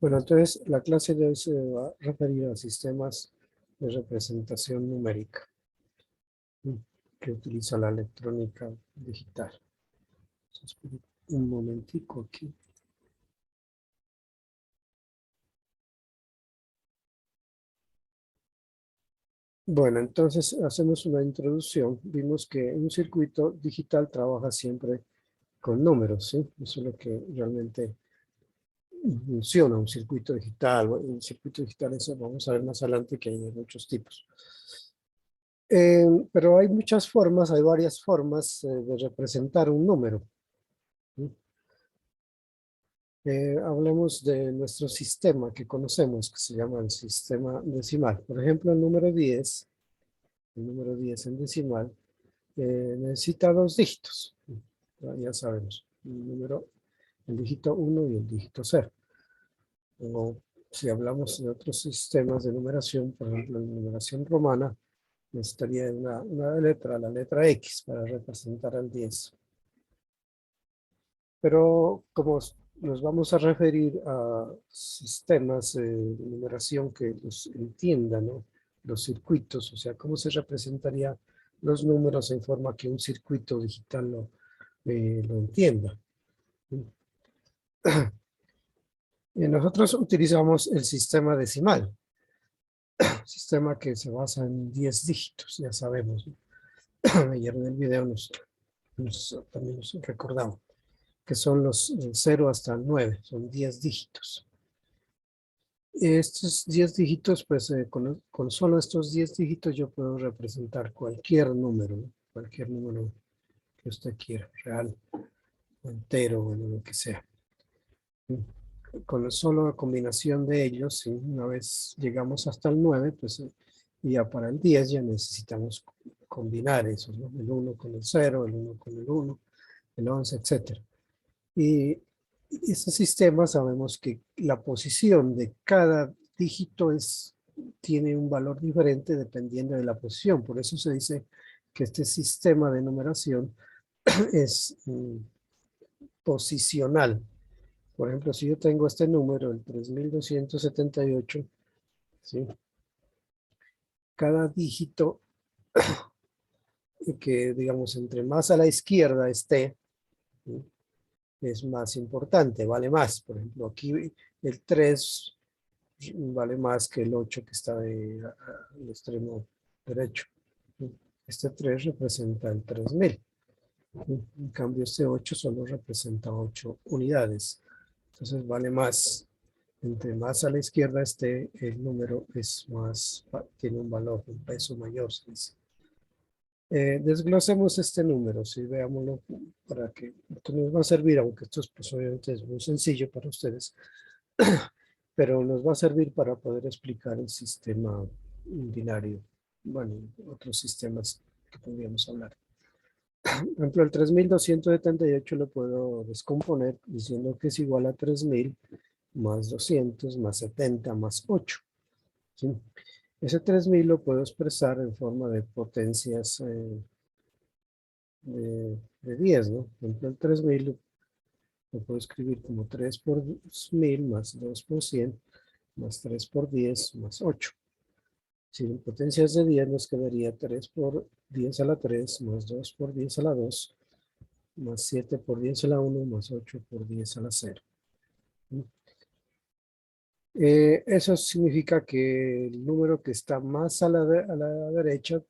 Bueno, entonces la clase de hoy se va a referir a sistemas de representación numérica, ¿sí?, que utiliza la electrónica digital. Entonces, un momentico aquí. Bueno, entonces hacemos una introducción. Vimos que un circuito digital trabaja siempre con números, ¿sí? Eso es lo que realmente funciona un circuito digital. Bueno, un circuito digital, eso vamos a ver más adelante que hay de muchos tipos. Pero hay muchas formas, hay varias formas de representar un número, ¿sí? Hablemos de nuestro sistema que conocemos, que se llama el sistema decimal. Por ejemplo, el número 10 en decimal, necesita dos dígitos. Ya sabemos, el dígito 1 y el dígito 0. O si hablamos de otros sistemas de numeración, por ejemplo, en numeración romana, necesitaría una letra, la letra X, para representar al 10. Pero como nos vamos a referir a sistemas de numeración que los entiendan, ¿no?, los circuitos, o sea, cómo se representaría los números en forma que un circuito digital lo entienda. Y nosotros utilizamos el sistema decimal, sistema que se basa en 10 dígitos, ya sabemos, ¿no? Ayer en el video también nos recordamos que son los 0 hasta el 9, son 10 dígitos. Estos 10 dígitos, pues con solo estos 10 dígitos yo puedo representar cualquier número, ¿no?, cualquier número que usted quiera, real, o entero, o lo que sea. Con solo la combinación de ellos, ¿sí?, una vez llegamos hasta el 9, pues ya para el 10 ya necesitamos combinar esos, ¿no?, el 1 con el 0, el 1 con el 1, el 11, etc. Y este sistema sabemos que la posición de cada dígito tiene un valor diferente dependiendo de la posición. Por eso se dice que este sistema de numeración es posicional. Por ejemplo, si yo tengo este número, el 3278, ¿sí?, cada dígito que, digamos, entre más a la izquierda esté, ¿sí?, es más importante, vale más. Por ejemplo, aquí el 3 vale más que el 8 que está al extremo derecho. Este 3 representa el 3000. En cambio, este 8 solo representa 8 unidades. Entonces vale más. Entre más a la izquierda esté, el número tiene un valor, un peso mayor, se dice. Desglosemos este número, ¿sí? Veámoslo para que esto nos va a servir, aunque esto pues, obviamente es muy sencillo para ustedes, pero nos va a servir para poder explicar el sistema binario. Bueno, otros sistemas que podríamos hablar. Por ejemplo, el 3278 lo puedo descomponer diciendo que es igual a 3000 más 200 más 70 más 8. ¿Sí? Ese 3000 lo puedo expresar en forma de potencias de 10, ¿no? Por ejemplo, el 3000 lo puedo escribir como 3 por 1000 más 2 por 100 más 3 por 10 más 8. Si en potencias de 10 nos quedaría 3 por 10 a la 3 más 2 por 10 a la 2 más 7 por 10 a la 1 más 8 por 10 a la 0. Eso significa que el número que está más a la derecha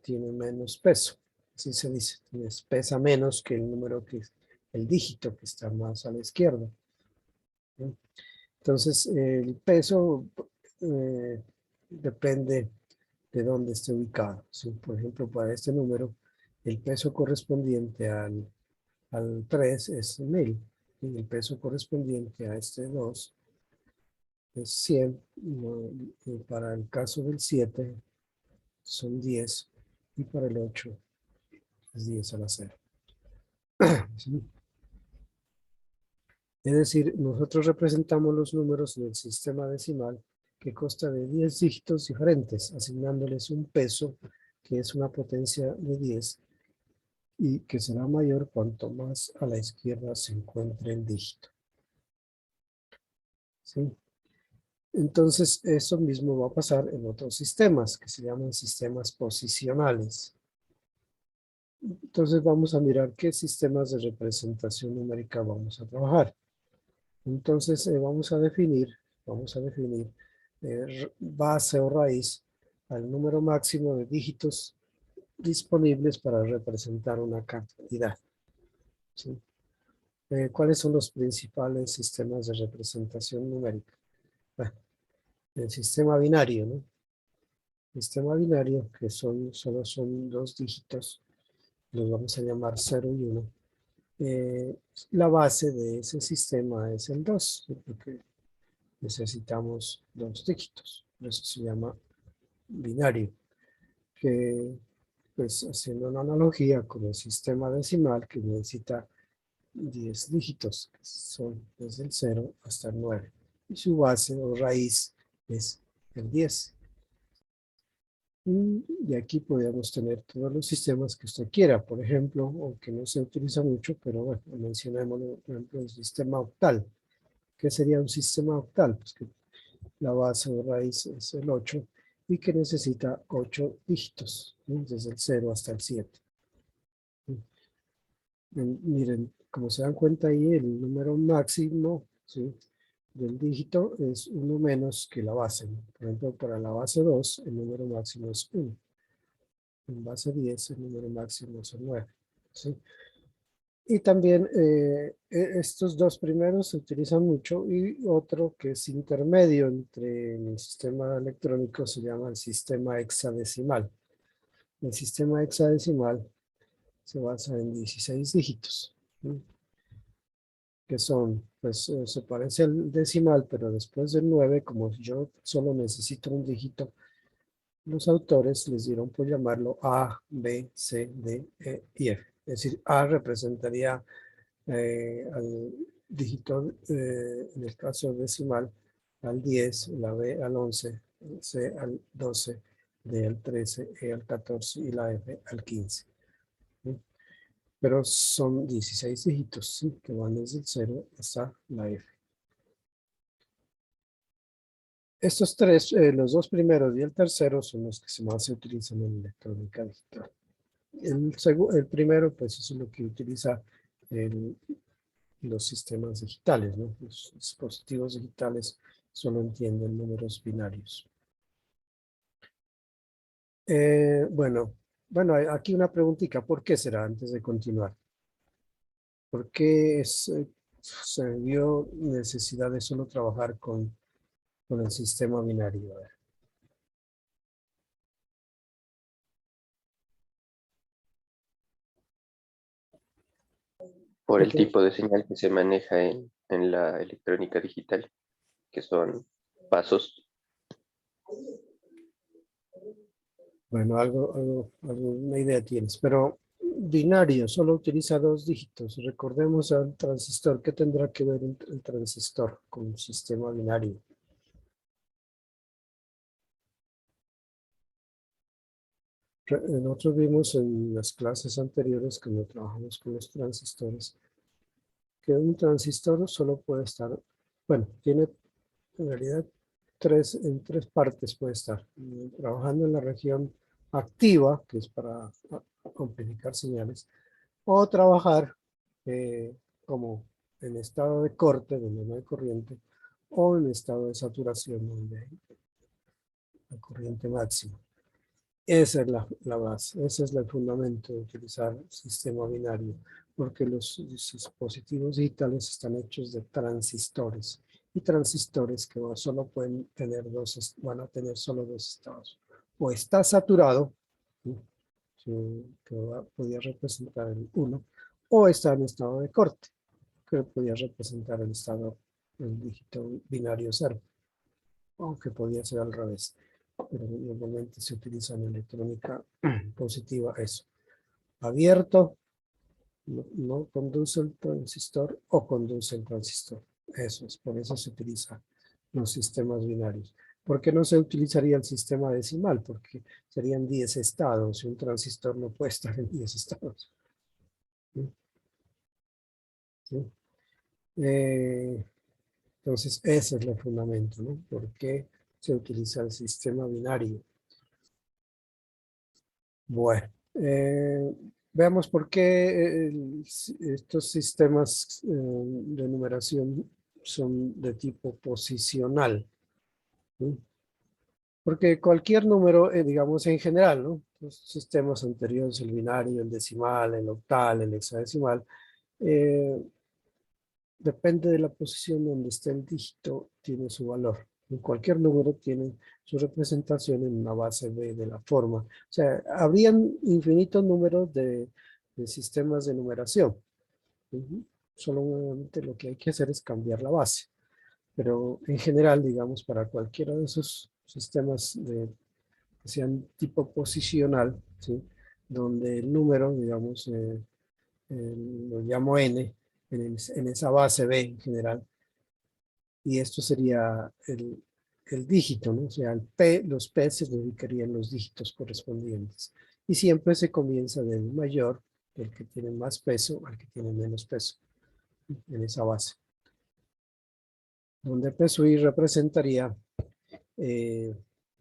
tiene menos peso. Así se dice, pesa menos que el número el dígito que está más a la izquierda. ¿Sí? Entonces, el peso depende de dónde esté ubicado, ¿sí? Por ejemplo, para este número, el peso correspondiente al 3 es 1000, y el peso correspondiente a este 2 es 100, y para el caso del 7 son 10, y para el 8 es 10 a la 0. ¿Sí? Es decir, nosotros representamos los números del sistema decimal que consta de 10 dígitos diferentes, asignándoles un peso que es una potencia de 10 y que será mayor cuanto más a la izquierda se encuentre el dígito. ¿Sí? Entonces, eso mismo va a pasar en otros sistemas, que se llaman sistemas posicionales. Entonces, vamos a mirar qué sistemas de representación numérica vamos a trabajar. Entonces, vamos a definir base o raíz al número máximo de dígitos disponibles para representar una cantidad, ¿sí? ¿Cuáles son los principales sistemas de representación numérica? Bueno, el sistema binario, ¿no? Sistema binario, que solo son dos dígitos, los vamos a llamar 0 y 1. La base de ese sistema es el 2, ¿sí? Porque necesitamos dos dígitos, por eso se llama binario, que pues haciendo una analogía con el sistema decimal que necesita 10 dígitos, que son desde el 0 hasta el 9, y su base o raíz es el 10. Y aquí podríamos tener todos los sistemas que usted quiera, por ejemplo, aunque no se utiliza mucho, pero bueno, mencionémoslo, por ejemplo, el sistema octal. ¿Qué sería un sistema octal? Pues que la base o raíz es el 8 y que necesita 8 dígitos, ¿sí? Desde el 0 hasta el 7. Miren, como se dan cuenta ahí, el número máximo, ¿sí?, del dígito es 1 menos que la base, ¿no? Por ejemplo, para la base 2, el número máximo es 1. En base 10, el número máximo es el 9. ¿Sí? Y también estos dos primeros se utilizan mucho, y otro que es intermedio entre el sistema electrónico se llama el sistema hexadecimal. El sistema hexadecimal se basa en 16 dígitos, ¿sí?, que son, pues se parece al decimal, pero después del 9, como yo solo necesito un dígito, los autores les dieron por llamarlo A, B, C, D, E y F. Es decir, A representaría al dígito, en el caso decimal, al 10, la B al 11, C al 12, D al 13, E al 14 y la F al 15. ¿Sí? Pero son 16 dígitos, ¿sí?, que van desde el 0 hasta la F. Estos tres, los dos primeros y el tercero, son los que más se utilizan en electrónica digital. El primero, pues, es lo que utiliza los sistemas digitales, ¿no? Los dispositivos digitales solo entienden números binarios. Bueno, aquí una preguntita. ¿Por qué será, antes de continuar? ¿Por qué se vio necesidad de solo trabajar con el sistema binario? A ver. Por ¿Qué el te- tipo de señal que se maneja en la electrónica digital, que son pasos. Bueno, alguna idea tienes, pero binario solo utiliza dos dígitos. Recordemos al transistor. ¿Qué tendrá que ver el transistor con un sistema binario? Nosotros vimos en las clases anteriores, cuando trabajamos con los transistores, que un transistor solo puede estar, bueno, tiene en realidad en tres partes puede estar. Trabajando en la región activa, que es para amplificar señales, o trabajar como en estado de corte, donde no hay corriente, o en estado de saturación, donde hay la corriente máxima. Esa es la base, ese es el fundamento de utilizar el sistema binario, porque los dispositivos digitales están hechos de transistores, y transistores que solo pueden tener van a tener solo dos estados. O está saturado, ¿sí?, que podría representar el 1, o está en estado de corte, que podría representar el dígito binario 0, aunque podría ser al revés. Pero normalmente se utiliza en electrónica positiva eso. Abierto, no conduce el transistor, o conduce el transistor. Eso es, por eso se utilizan los sistemas binarios. ¿Por qué no se utilizaría el sistema decimal? Porque serían 10 estados, y un transistor no puede estar en 10 estados. ¿Sí? ¿Sí? Entonces, ese es el fundamento, ¿no? ¿Por qué se utiliza el sistema binario? Bueno, veamos por qué estos sistemas de numeración son de tipo posicional, ¿sí? Porque cualquier número, digamos en general, ¿no? Los sistemas anteriores, el binario, el decimal, el octal, el hexadecimal, eh, depende de la posición donde esté el dígito, tiene su valor. En cualquier número tiene su representación en una base de la forma. O sea, habrían infinitos números de sistemas de numeración. Ujú. Solamente lo que hay que hacer es cambiar la base. Pero en general, digamos, para cualquiera de esos sistemas que sean tipo posicional, ¿sí? Donde el número, digamos, lo llamo n, en esa base b en general, y esto sería el dígito, ¿no? O sea, el p, los p se dedicarían los dígitos correspondientes. Y siempre se comienza del mayor, del que tiene más peso, al que tiene menos peso, en esa base. Donde p sub i representaría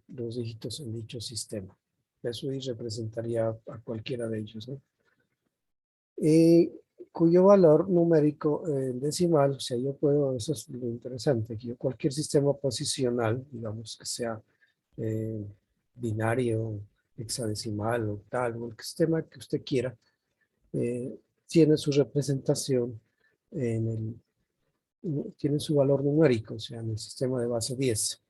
los dígitos en dicho sistema. P sub i representaría a cualquiera de ellos, ¿no? Cuyo valor numérico decimal, o sea, yo puedo, eso es lo interesante, que yo cualquier sistema posicional, digamos que sea eh, binario, hexadecimal, octal, o el sistema que usted quiera, tiene su representación tiene su valor numérico, o sea, en el sistema de base 10.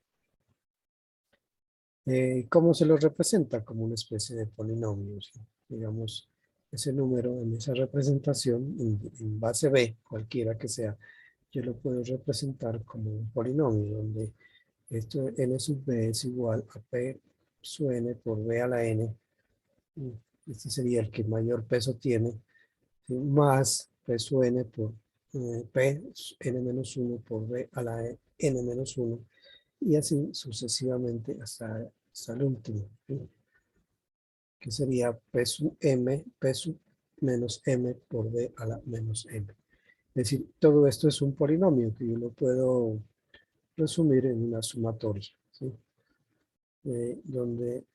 ¿Cómo se lo representa? Como una especie de polinomio, ¿sí? Digamos, ese número en esa representación en base b, cualquiera que sea, yo lo puedo representar como un polinomio, donde esto n sub b es igual a p sub n por b a la n. Este sería el que mayor peso tiene, ¿sí? Más p sub n por p n menos 1 por b a la n menos 1, y así sucesivamente hasta el último, ¿sí? Que sería p sub m, p sub menos m por b a la menos m. Es decir, todo esto es un polinomio que yo lo puedo resumir en una sumatoria, ¿sí? Donde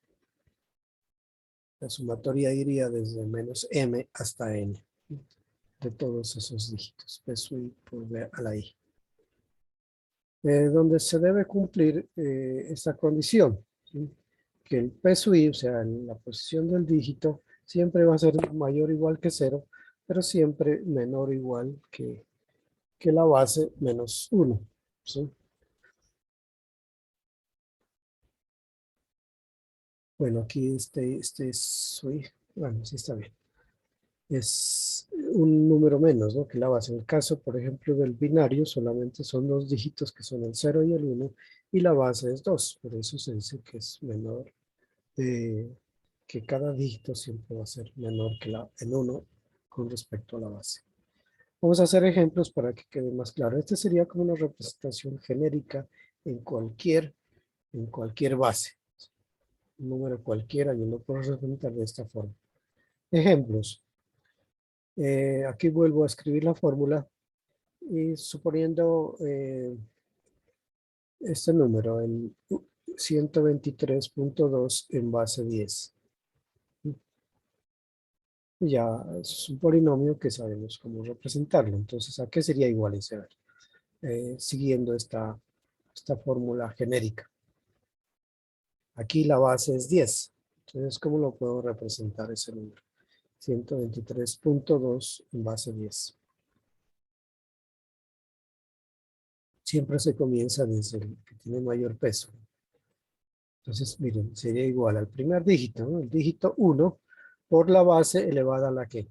la sumatoria iría desde menos m hasta n, ¿sí? De todos esos dígitos, p sub i por b a la i. Donde se debe cumplir esta condición, ¿sí? Que el p sub i, o sea, la posición del dígito, siempre va a ser mayor o igual que 0, pero siempre menor o igual que la base menos 1, ¿sí? Bueno, aquí este es, uy, bueno, sí está bien. Es un número menos, ¿no? Que la base. En el caso, por ejemplo, del binario, solamente son dos dígitos que son el 0 y el 1, y la base es 2. Por eso se dice que es menor, que cada dígito siempre va a ser menor que el 1 con respecto a la base. Vamos a hacer ejemplos para que quede más claro. Este sería como una representación genérica en cualquier base. Un número cualquiera yo lo puedo representar de esta forma. Ejemplos. Aquí vuelvo a escribir la fórmula y suponiendo este número, el 123.2 en base 10. Ya es un polinomio que sabemos cómo representarlo. Entonces, ¿a qué sería igual ese? A ver, siguiendo esta fórmula genérica. Aquí la base es 10. Entonces, ¿cómo lo puedo representar ese número? 123.2 en base 10. Siempre se comienza desde el que tiene mayor peso. Entonces, miren, sería igual al primer dígito, ¿no? El dígito 1 por la base elevada a la ¿qué?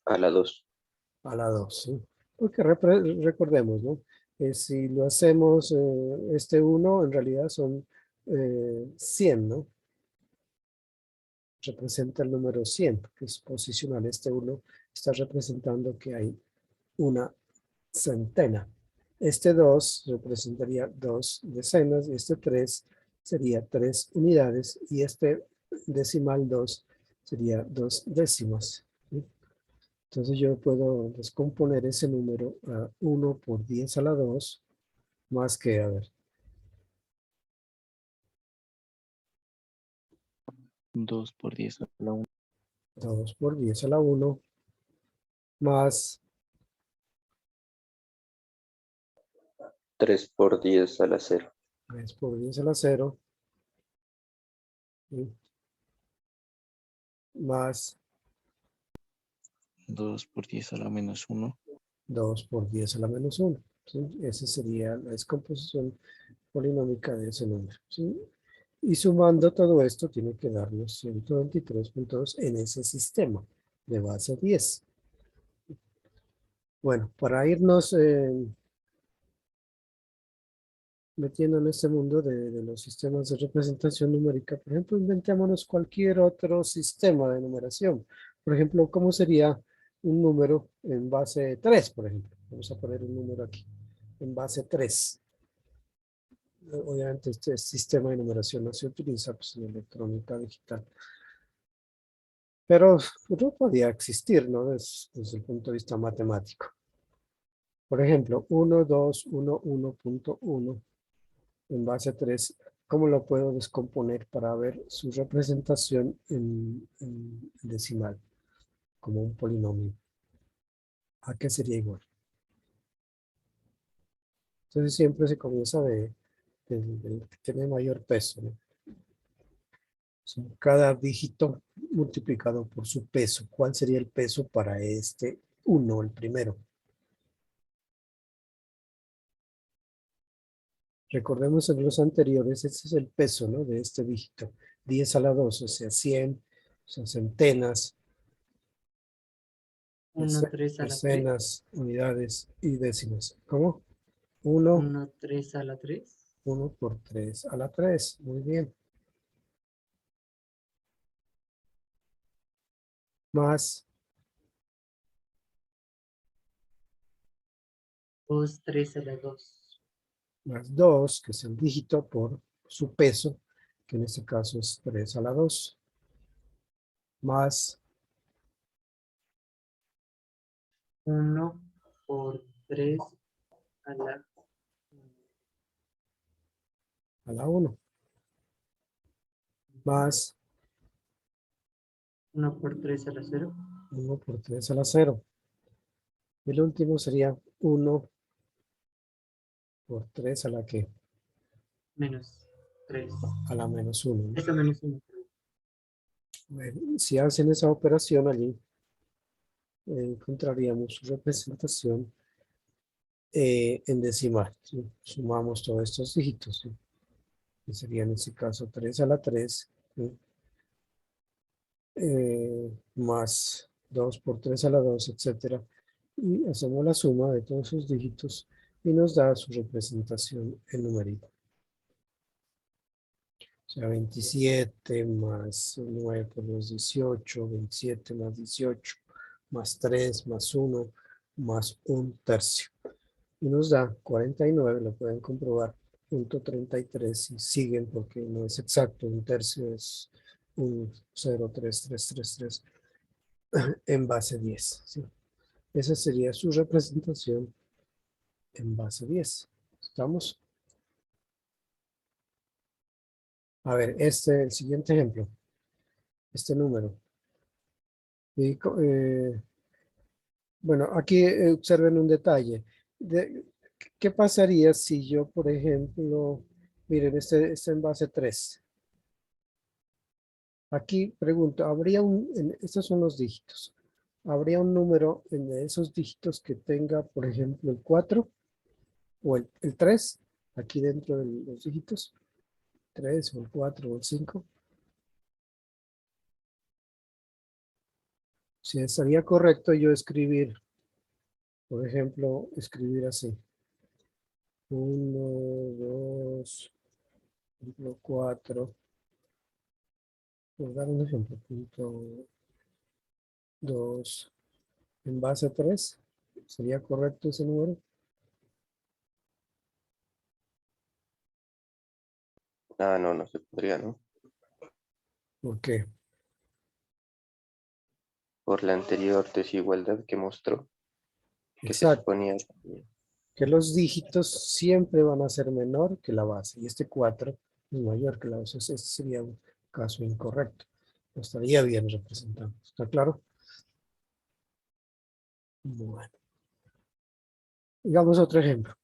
A la 2. A la 2, ¿sí? Porque recordemos, ¿no? Si lo hacemos, este 1 en realidad son 100, ¿no? Representa el número 100, que es posicional. Este 1 está representando que hay una centena. Este 2 representaría 2 decenas, y este 3 sería 3 unidades, y este decimal 2 sería 2 décimas, ¿sí? Entonces yo puedo descomponer ese número a 1 por 10 a la 2 más que, a ver, 2 por 10 a la 1. 2 por 10 a la 1 más 3 por 10 a la 0. 3 por 10 a la 0 más 2 por 10 a la menos 1. 2 por 10 a la menos 1. ¿Sí? Esa sería la descomposición polinómica de ese número. ¿Sí? Y sumando todo esto tiene que darnos 123.2 en ese sistema de base 10. Bueno, para irnos metiendo en este mundo de los sistemas de representación numérica, por ejemplo, inventémonos cualquier otro sistema de numeración. Por ejemplo, ¿cómo sería un número en base 3, por ejemplo? Vamos a poner un número aquí, en base 3. Obviamente este sistema de numeración no se utiliza pues, en electrónica digital. Pero no podía existir, ¿no? Desde el punto de vista matemático. Por ejemplo, 1, 2, 1, 1.1 en base 3, ¿cómo lo puedo descomponer para ver su representación en decimal, como un polinomio? ¿A qué sería igual? Entonces siempre se comienza del que tiene mayor peso, ¿no? Cada dígito multiplicado por su peso. ¿Cuál sería el peso para este 1, el primero? Recordemos en los anteriores, ese es el peso, ¿no? De este dígito. 10 a la 2, o sea, 100, o sea, centenas, 1, 3 a la 3. decenas, unidades y décimas. ¿Cómo? 1, 1, 3 a la 3. 1 por 3 a la 3. Muy bien. Más 2, 3 a la 2. más 2, que es el dígito por su peso, que en este caso es 3 a la 2. Más 1 por 3 a la a la 1. Más 1 por 3 a la 0. 1 por 3 a la 0. El último sería 1 por 3 a la que, Menos 3. a la menos 1, ¿no? Eso menos 1. Bueno, si hacen esa operación allí, encontraríamos su representación en decimal, ¿sí? Sumamos todos estos dígitos, ¿sí? Que sería en este caso 3 a la 3, ¿sí? Más 2 por 3 a la 2, etcétera. Y hacemos la suma de todos esos dígitos y nos da su representación en numerito. O sea, 27 más 9 por 2, 18, 27 más 18, más 3, más 1, más 1/3. Y nos da 49, lo pueden comprobar, punto 33 y siguen porque no es exacto, 1/3 es un 0,3333 en base 10. ¿Sí? Esa sería su representación en base 10. ¿Estamos? A ver, el siguiente ejemplo, este número. Y, bueno, aquí observen un detalle. ¿Qué pasaría si yo, por ejemplo, miren, este en base 3. Aquí pregunto, estos son los dígitos. ¿Habría un número en esos dígitos que tenga, por ejemplo, el 4 o el 3? Aquí dentro de los dígitos. 3 o el 4 o el 5. Si estaría correcto yo escribir, por ejemplo, escribir así. 1, 2, 4. Por dar un ejemplo, punto 2 en base 3. ¿Sería correcto ese número? Ah, no, no se podría, ¿no? ¿Por qué? por la anterior desigualdad que mostró, que se Exacto. suponía Que los dígitos siempre van a ser menor que la base. Y este 4 es mayor que la base. Este sería un caso incorrecto. No estaría bien representado. ¿Está claro? Bueno. Digamos otro ejemplo.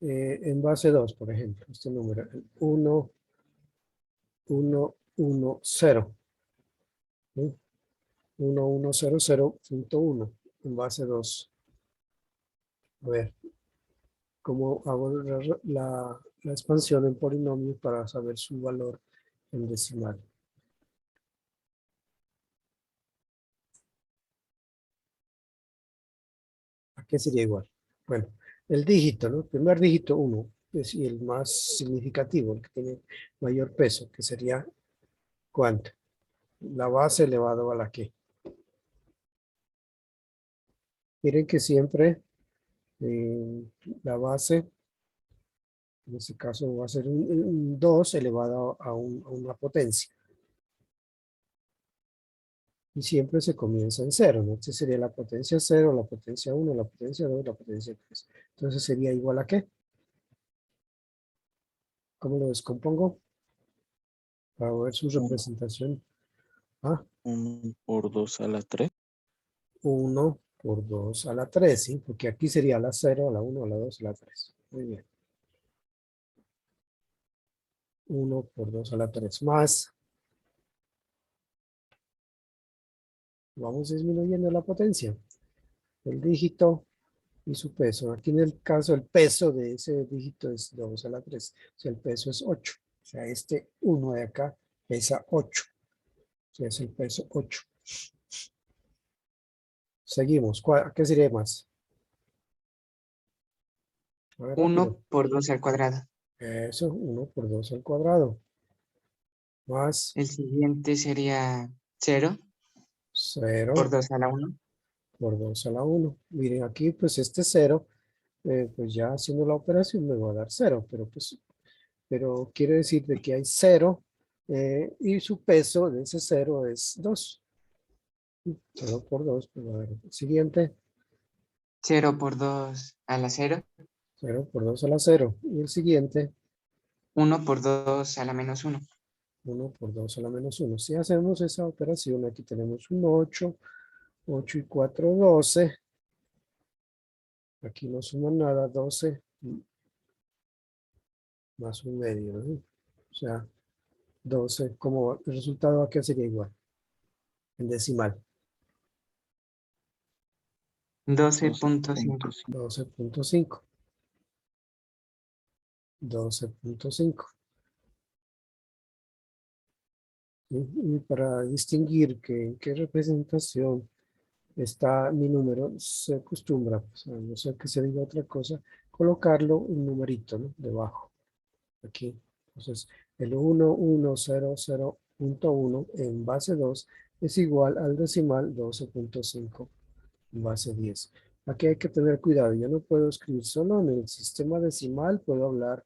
En base 2, por ejemplo, este número, 1, 1, 1, 0. 1, 1, 0, 0.1 en base 2. A ver, ¿cómo hago la expansión en polinomio para saber su valor en decimal? ¿A qué sería igual? Bueno, el dígito, ¿no? El primer dígito 1 es el más significativo, el que tiene mayor peso, que sería ¿cuánto? La base elevado a la que. Miren que siempre la base, en este caso va a ser un 2 elevado a una potencia. Y siempre se comienza en 0, ¿no? Este sería la potencia 0, la potencia 1, la potencia 2, la potencia 3. Entonces sería igual a ¿qué? ¿Cómo lo descompongo? Para ver su representación. Ah, 1 por 2 a la 3. 1 por 2 a la 3, ¿sí? Porque aquí sería la 0, a la 1, a la 2, a la 3. Muy bien. 1 por 2 a la 3 más. Vamos disminuyendo la potencia. El dígito y su peso. Aquí en el caso el peso de ese dígito es 2 a la 3. O sea, el peso es 8. O sea, este 1 de acá pesa 8. O sea, es el peso 8. Seguimos. ¿Qué sería más? A ver, 1 rápido. por 2 al cuadrado. Eso, 1 por 2 al cuadrado. Más El siguiente sería 0 por 0 2 a la 1. por 2 a la 1. Miren, aquí pues este 0, pues ya haciendo la operación me va a dar 0, pero quiere decir de que hay 0 y su peso de ese 0 es 2. 0 por 2, pues a ver, siguiente, 0 por 2 a la 0. 0 por 2 a la 0. Y el siguiente, 1 por 2 a la menos 1. 1 por 2 a la menos 1. Si hacemos esa operación, aquí tenemos un 8, 8 y 4, 12. Aquí no suma nada, 12 más un medio, ¿no? O sea, 12, como el resultado aquí sería igual, en decimal, 12.5. 12.5. 12.5. Y para distinguir en qué representación está mi número, se acostumbra, pues, a no ser que se diga otra cosa, colocarlo un numerito, ¿no? Debajo, aquí. Entonces, el 1100.1 en base 2 es igual al decimal 12.5 en base 10. Aquí hay que tener cuidado, yo no puedo escribir solo en el sistema decimal, puedo hablar,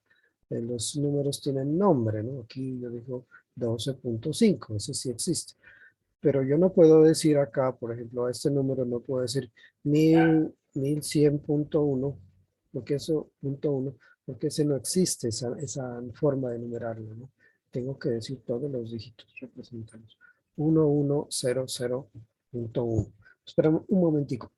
los números tienen nombre, ¿no? Aquí yo digo 12.5, ese sí existe. Pero yo no puedo decir acá, por ejemplo, a este número no puedo decir 1100.1, porque eso, punto 1, porque ese no existe, esa forma de numerarlo, ¿no? Tengo que decir todos los dígitos representados. 1100.1. Espera un momentico.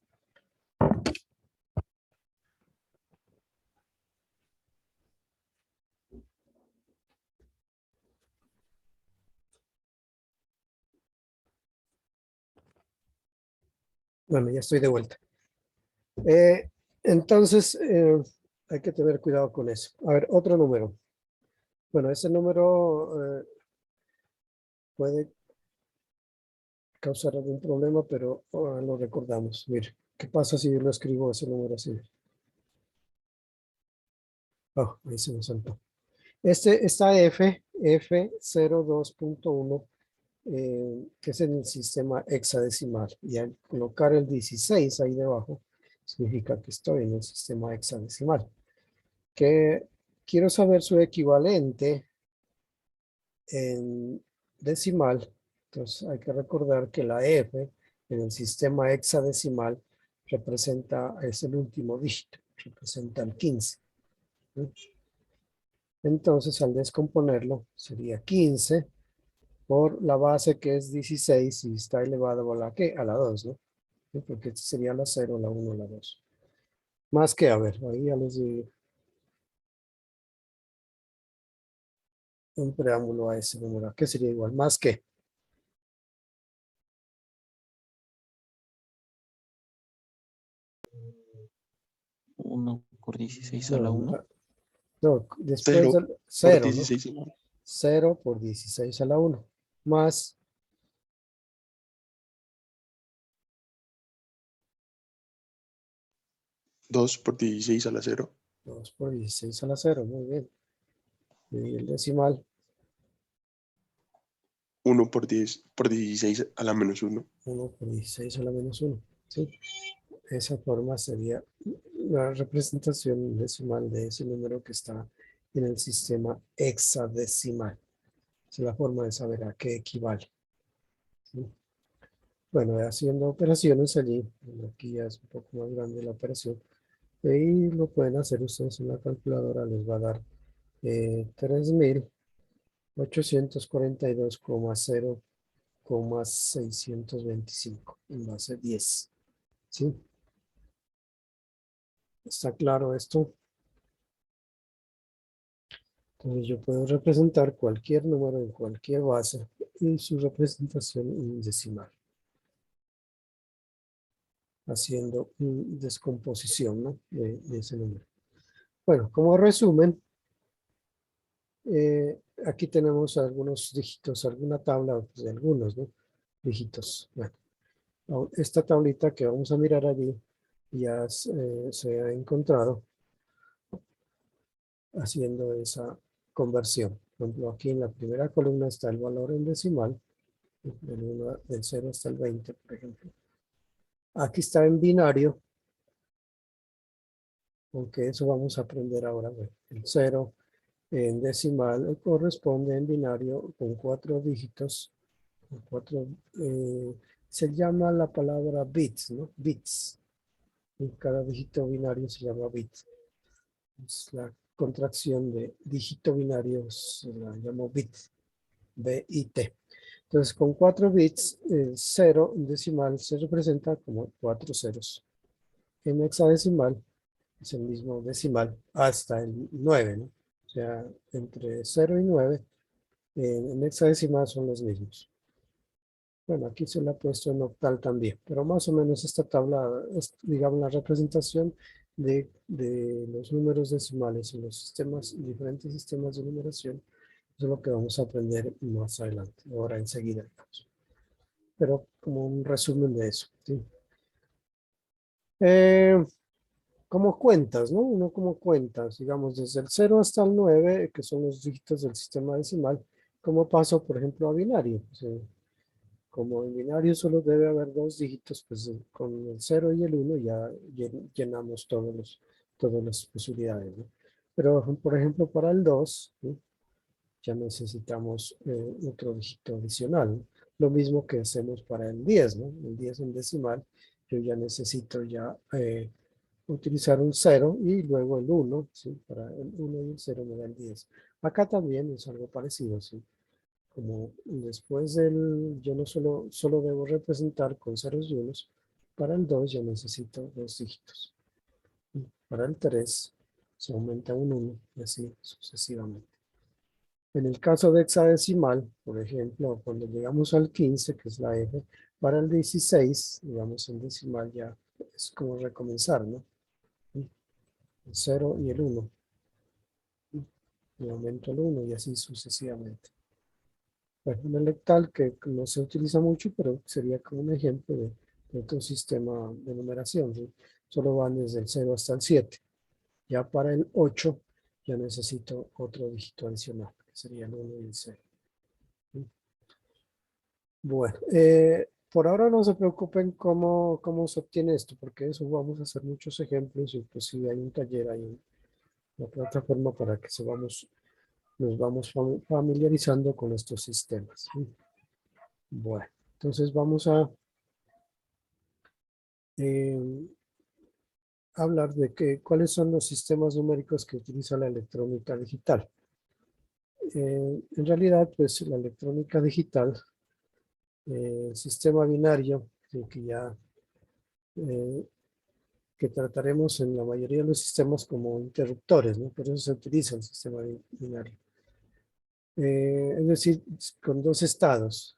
Bueno, ya estoy de vuelta. Entonces, hay que tener cuidado con eso. A ver, otro número. Bueno, ese número puede causar algún problema, pero ahora lo recordamos. Mire, ¿qué pasa si yo lo escribo ese número así? Oh, ahí se me saltó. Esta F02.1, que es en el sistema hexadecimal, y al colocar el 16 ahí debajo, significa que estoy en el sistema hexadecimal. Que quiero saber su equivalente en decimal, entonces hay que recordar que la F en el sistema hexadecimal es el último dígito, representa el 15. ¿Sí? Entonces, al descomponerlo, sería 15 por la base que es 16 y está elevado a la ¿qué? A la 2, ¿no? ¿Sí? Porque este sería la 0, la 1, la 2. Más que, a ver, ahí ya les digo un preámbulo a ese número. ¿Qué sería igual? Más que. 1 por 16 a la No, 1. no, después 0 del por 0, ¿no? 16 a la 1. 0 por 16 a la 1. Más 2 por 16 a la 0. 2 por 16 a la 0. Muy bien. Y el decimal. 1 por 10 por 16 a la menos 1. 1 por 16 a la menos 1. ¿Sí? Esa forma sería la representación decimal de ese número que está en el sistema hexadecimal. Es la forma de saber a qué equivale. ¿Sí? Bueno, haciendo operaciones allí, aquí ya es un poco más grande la operación, y lo pueden hacer ustedes en la calculadora, les va a dar 3.842,0,625 en base 10. ¿Sí? ¿Está claro esto? Entonces yo puedo representar cualquier número en cualquier base y su representación en decimal, haciendo una descomposición, ¿no? de ese número. Bueno, como resumen, aquí tenemos algunos dígitos, alguna tabla de algunos, ¿no? Dígitos. Bueno, esta tablita que vamos a mirar allí ya se ha encontrado haciendo esa conversión. Por ejemplo, aquí en la primera columna está el valor en decimal, del 0 hasta el 20, por ejemplo. Aquí está en binario, aunque eso vamos a aprender ahora. Bueno, el 0 en decimal corresponde en binario con 4 dígitos. Se llama la palabra bits, ¿no? Bits. Y cada dígito binario se llama bit. Es la contracción de dígito binario, se la llamo bit. B-I-T. Entonces, con 4 bits, el 0 decimal se representa como 4 ceros. En hexadecimal es el mismo decimal hasta el 9, ¿no? O sea, entre 0 y 9, en hexadecimal son los mismos. Bueno, aquí se la ha puesto en octal también, pero más o menos esta tabla es, digamos, la representación de los números decimales en los sistemas, diferentes sistemas de numeración. Eso es lo que vamos a aprender más adelante, ahora enseguida, digamos. Pero como un resumen de eso, ¿sí? Como cuentas, ¿no? Uno como cuentas, digamos, desde el 0 hasta el 9, que son los dígitos del sistema decimal, como paso, por ejemplo, a binario. ¿Sí? Como en binario solo debe haber 2 dígitos, pues con el 0 y el 1 ya llenamos todas las posibilidades, ¿no? Pero, por ejemplo, para el 2, ¿sí? Ya necesitamos otro dígito adicional, ¿no? Lo mismo que hacemos para el 10, ¿no? El 10 en decimal, yo ya necesito utilizar un 0 y luego el 1, ¿sí? Para el 1 y el 0 me da el 10. Acá también es algo parecido, ¿sí? Como después yo no solo debo representar con ceros y unos, para el 2 ya necesito 2 dígitos. Para el 3 se aumenta un 1 y así sucesivamente. En el caso de hexadecimal, por ejemplo, cuando llegamos al 15, que es la F, para el 16, digamos en decimal ya es como recomenzar, ¿no? El 0 y el 1. Y aumento el 1 y así sucesivamente. Bueno, un electal que no se utiliza mucho, pero sería como un ejemplo de otro sistema de numeración, ¿sí? Solo van desde el 0 hasta el 7. Ya para el 8 ya necesito otro dígito adicional, que sería el 1 y el 0. ¿Sí? Bueno, por ahora no se preocupen cómo se obtiene esto, porque eso vamos a hacer muchos ejemplos, inclusive hay un taller ahí en la plataforma para que nos vamos familiarizando con estos sistemas. ¿Sí? Bueno, entonces vamos a hablar de cuáles son los sistemas numéricos que utiliza la electrónica digital. En realidad, pues la electrónica digital, el sistema binario, que ya que trataremos en la mayoría de los sistemas como interruptores, ¿no? Por eso se utiliza el sistema binario. Es decir, con dos estados.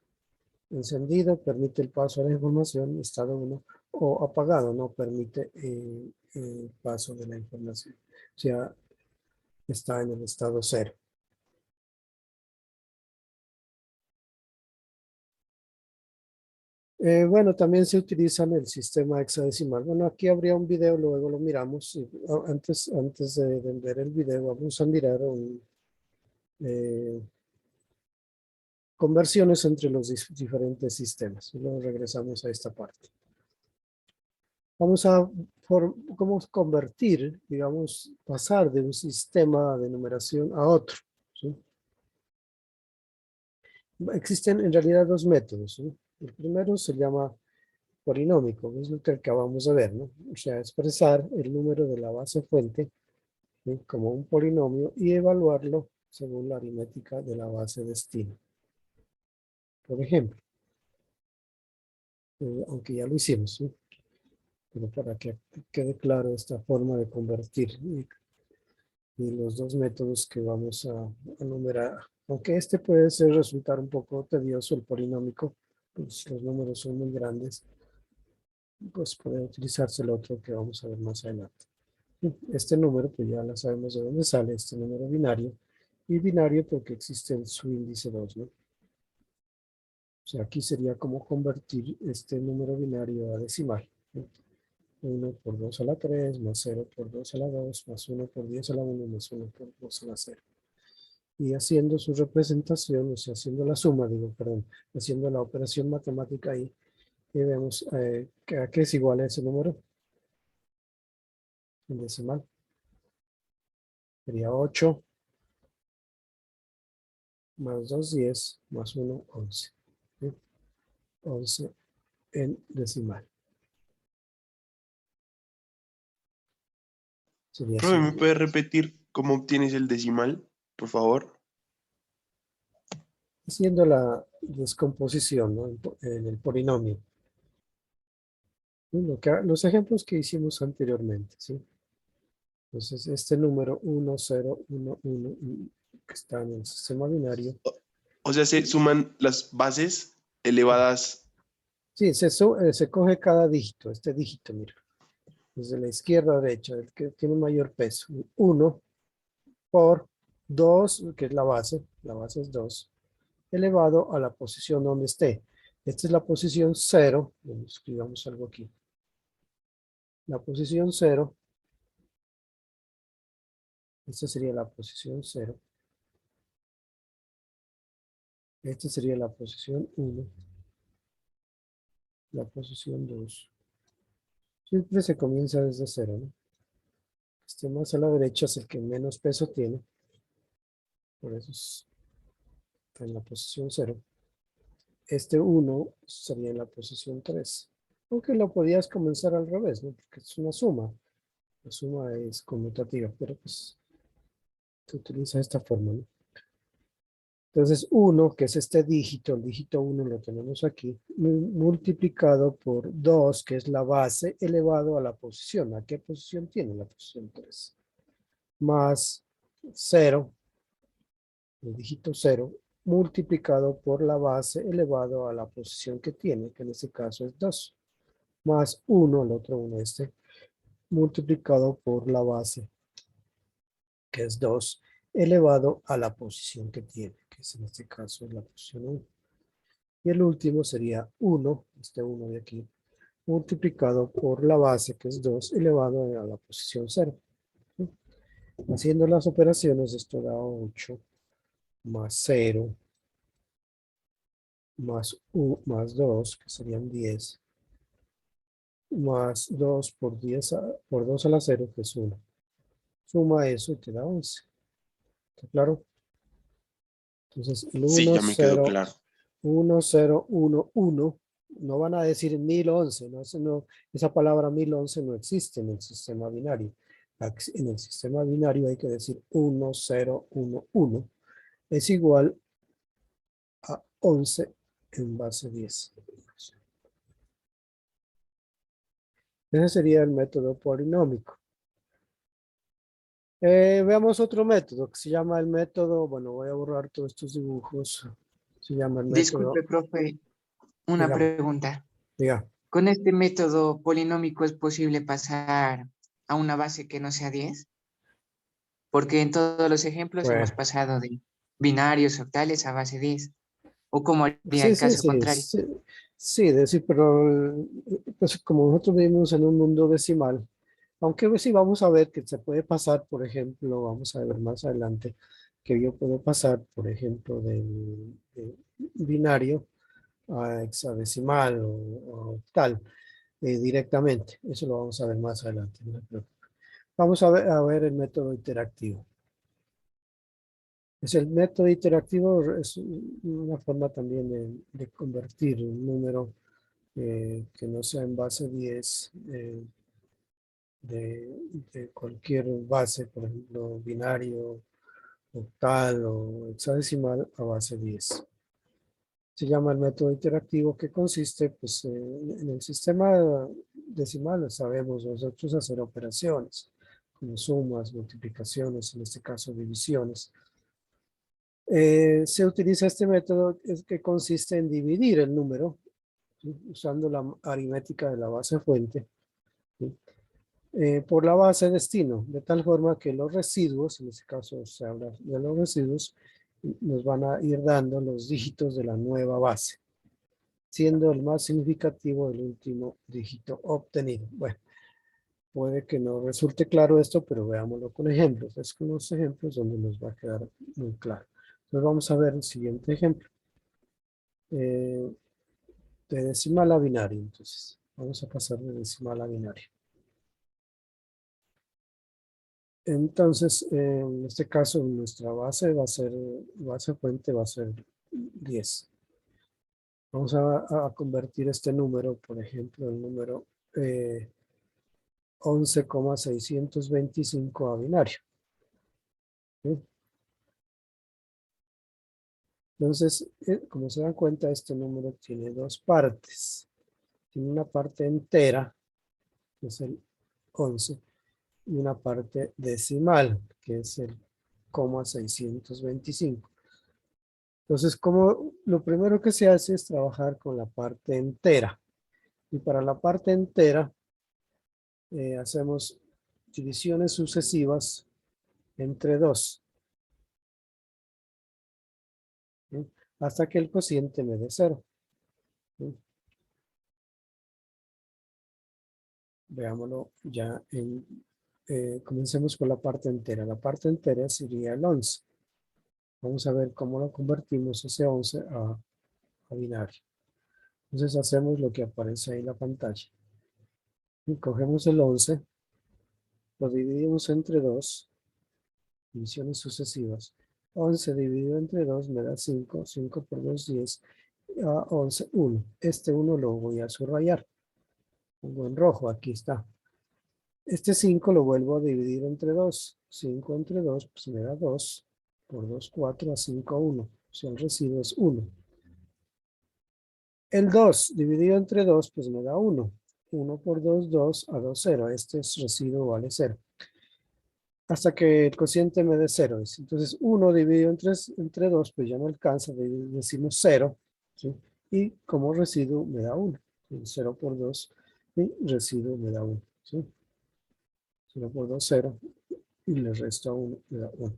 Encendido permite el paso a la información, estado 1, o apagado no permite el paso de la información. O sea, está en el estado 0. Bueno, también se utiliza el sistema hexadecimal. Bueno, aquí habría un video, luego lo miramos. Antes de ver el video, vamos a mirar conversiones entre los diferentes sistemas. Y luego regresamos a esta parte. Vamos a cómo convertir, digamos, pasar de un sistema de numeración a otro, ¿sí? Existen en realidad dos métodos, ¿sí? El primero se llama polinómico, es lo que acabamos de ver, ¿no? O sea, expresar el número de la base fuente, ¿sí?, como un polinomio y evaluarlo según la aritmética de la base destino. Por ejemplo, aunque ya lo hicimos, ¿sí?, pero para que quede claro esta forma de convertir y los dos métodos que vamos a numerar. Aunque este puede resultar un poco tedioso, el polinómico, pues los números son muy grandes, pues puede utilizarse el otro que vamos a ver más adelante. Este número, pues ya lo sabemos de dónde sale, este número binario, y binario porque existe el subíndice 2, ¿no? O sea, aquí sería como convertir este número binario a decimal, ¿no? 1 por 2 a la 3, más 0 por 2 a la 2, más 1 por 10 a la 1, más 1 por 2 a la 0. Y haciendo su representación, o sea, haciendo la suma, haciendo la operación matemática ahí, y vemos a qué es igual a ese número en decimal. Sería 8 más 2, 10, más 1, 11. ¿Sí? 11 en decimal. Sería Profe, así. ¿me puede repetir cómo obtienes el decimal, por favor? Haciendo la descomposición, ¿no?, en el polinomio. ¿Sí? Los ejemplos que hicimos anteriormente, ¿sí? Entonces, este número 1, 0, 1, 1, que está en el sistema binario. O sea, se suman las bases elevadas. Sí, se coge cada dígito, este dígito, mira. Desde la izquierda a derecha, el que tiene mayor peso. 1 por 2, que es la base es 2, elevado a la posición donde esté. Esta es la posición 0, escribamos algo aquí. La posición 0, esta sería la posición 0. Esta sería la posición 1, la posición 2. Siempre se comienza desde 0, ¿no? Este más a la derecha es el que menos peso tiene, por eso está en la posición 0. Este 1 sería en la posición 3. Aunque lo podías comenzar al revés, ¿no? Porque es una suma. La suma es conmutativa, pero pues se utiliza esta forma, ¿no? Entonces 1, que es este dígito, el dígito 1 lo tenemos aquí, multiplicado por 2, que es la base, elevado a la posición. ¿A qué posición tiene? La posición 3. Más 0, el dígito 0, multiplicado por la base elevado a la posición que tiene, que en este caso es 2. Más 1, el otro 1 multiplicado por la base, que es 2, elevado a la posición que tiene, que es en este caso es la posición 1. Y el último sería 1, este 1 de aquí, multiplicado por la base, que es 2, elevado a la posición 0. ¿Sí? Haciendo las operaciones, esto da 8 más 0 más 2, que serían 10, más 2 por 10 por 2 a la 0, que es 1. Suma eso y te da 11. ¿Está claro? Entonces, el Sí, 1, ya me quedó 0, claro. 1, 0, 1, 1 No van a decir 1011, ¿no? Esa palabra 1011 no existe en el sistema binario. En el sistema binario hay que decir 1, 0, 1, 1 es igual a 11 en base 10. Ese sería el método polinómico. Veamos otro método que se llama el método, bueno, voy a borrar todos estos dibujos. Se llama el método, Disculpe, profe, una dígame, pregunta. diga. ¿Con este método polinómico es posible pasar a una base que no sea 10? Porque en todos los ejemplos hemos Bueno, pasado de binarios, octales a base 10. ¿O cómo haría sí, el sí, caso sí, contrario? sí, sí, decir, pero pues, como nosotros vivimos en un mundo decimal, aunque pues, sí vamos a ver que se puede pasar, por ejemplo, vamos a ver más adelante, que yo puedo pasar, por ejemplo, de binario a hexadecimal o octal directamente. Eso lo vamos a ver más adelante. No se preocupe. Vamos a ver el método interactivo. El método interactivo, es una forma también de convertir un número que no sea en base 10 de cualquier base, por ejemplo, binario, octal o hexadecimal a base 10. Se llama el método interactivo, que consiste pues, en el sistema decimal. Sabemos nosotros hacer operaciones como sumas, multiplicaciones, en este caso divisiones. Se utiliza este método que consiste en dividir el número, ¿sí?, usando la aritmética de la base fuente, ¿sí?, por la base destino, de tal forma que los residuos, en este caso se habla de los residuos, nos van a ir dando los dígitos de la nueva base, siendo el más significativo el último dígito obtenido. Bueno, puede que no resulte claro esto, pero veámoslo con ejemplos. Es con los ejemplos donde nos va a quedar muy claro. Entonces vamos a ver el siguiente ejemplo. De decimal a binario, entonces. Vamos a pasar de decimal a binario. Entonces, en este caso, nuestra base va a ser, base fuente va a ser 10. Vamos a convertir este número, por ejemplo, el número 11,625 a binario. ¿Sí? Entonces, como se dan cuenta, este número tiene dos partes. Tiene una parte entera, que es el 11, y una parte decimal, que es el 625. Entonces, como lo primero que se hace es trabajar con la parte entera. Y para la parte entera, hacemos divisiones sucesivas entre 2, ¿sí?, hasta que el cociente me dé 0. ¿Sí? Veámoslo ya comencemos con la parte entera. La parte entera sería el 11. Vamos a ver cómo lo convertimos ese 11 a binario. Entonces hacemos lo que aparece ahí en la pantalla. Y cogemos el 11, lo dividimos entre 2, divisiones sucesivas. 11 dividido entre 2 me da 5, 5 por 2, 10, a 11, 1. Este 1 lo voy a subrayar. Pongo en rojo, aquí está. Este 5 lo vuelvo a dividir entre 2. 5 entre 2, pues me da 2. Por 2, 4, a 5, 1. O sea, el residuo es 1. El 2 dividido entre 2, pues me da 1. 1 por 2, 2, a 2, 0. Este residuo vale 0. Hasta que el cociente me dé 0. Entonces 1 dividido entre 2, pues ya no alcanza, decimos 0. ¿Sí? Y como residuo me da 1. 0 por 2 y residuo me da 1. ¿Sí? 0 por 2, 0. Y le resto a 1, me da 1.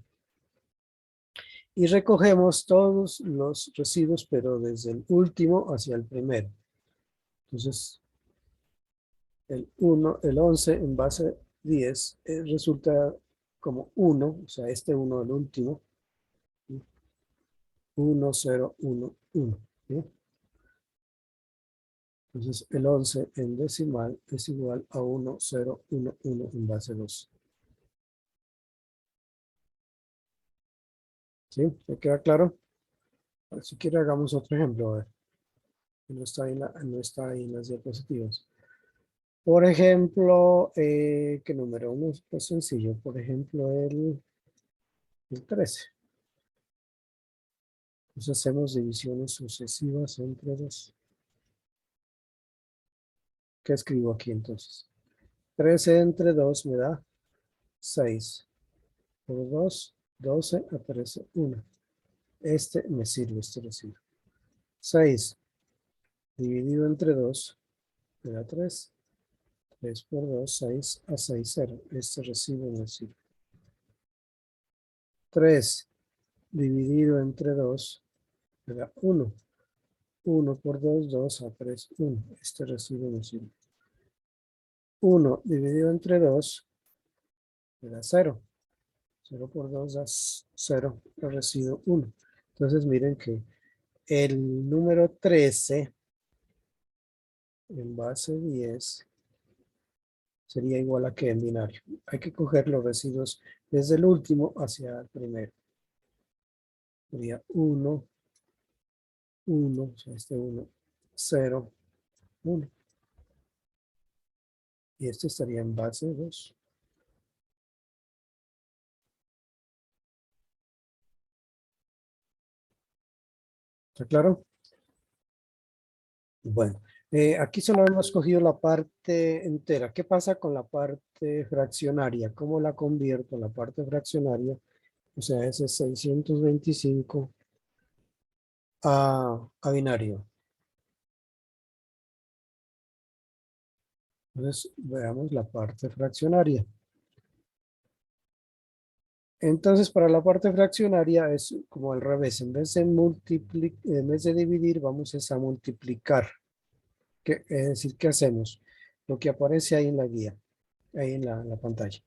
Y recogemos todos los residuos, pero desde el último hacia el primero. Entonces, el 11 en base 10 resulta como 1, o sea, este 1 el último. 1, 0, 1, 1. ¿Sí? Entonces, el 11 en decimal es igual a 1, 0, 1, 1 en base 2. ¿Sí? ¿Se queda claro? Si quiere hagamos otro ejemplo. A ver. No está no está ahí en las diapositivas. Por ejemplo, ¿qué número? Uno es pues sencillo. Por ejemplo, el 13. Entonces hacemos divisiones sucesivas entre 2. ¿Qué escribo aquí entonces? 13 entre 2 me da 6. Por 2, 12, aparece 1. Este me sirve, este recibo. 6 dividido entre 2 me da 3. 3 por 2, 6 a 6, 0. Este recibo me sirve. 3 dividido entre 2 me da 1. 1 por 2, 2 a 3, 1. Este recibo me sirve. 1 dividido entre 2 me da 0. 0 por 2 da 0. El residuo 1. Entonces miren que el número 13 en base 10 sería igual a que en binario. Hay que coger los residuos desde el último hacia el primero. Sería 1, 1, o sea, este 1, 0, 1. Y este estaría en base 2. ¿Está claro? Bueno, aquí solo hemos cogido la parte entera. ¿Qué pasa con la parte fraccionaria? ¿Cómo la convierto la parte fraccionaria? O sea, ese 625 a binario. Entonces, veamos la parte fraccionaria. Entonces, para la parte fraccionaria es como al revés. En vez de dividir, vamos a multiplicar. Es decir, ¿qué hacemos? Lo que aparece ahí en la guía, ahí en la pantalla.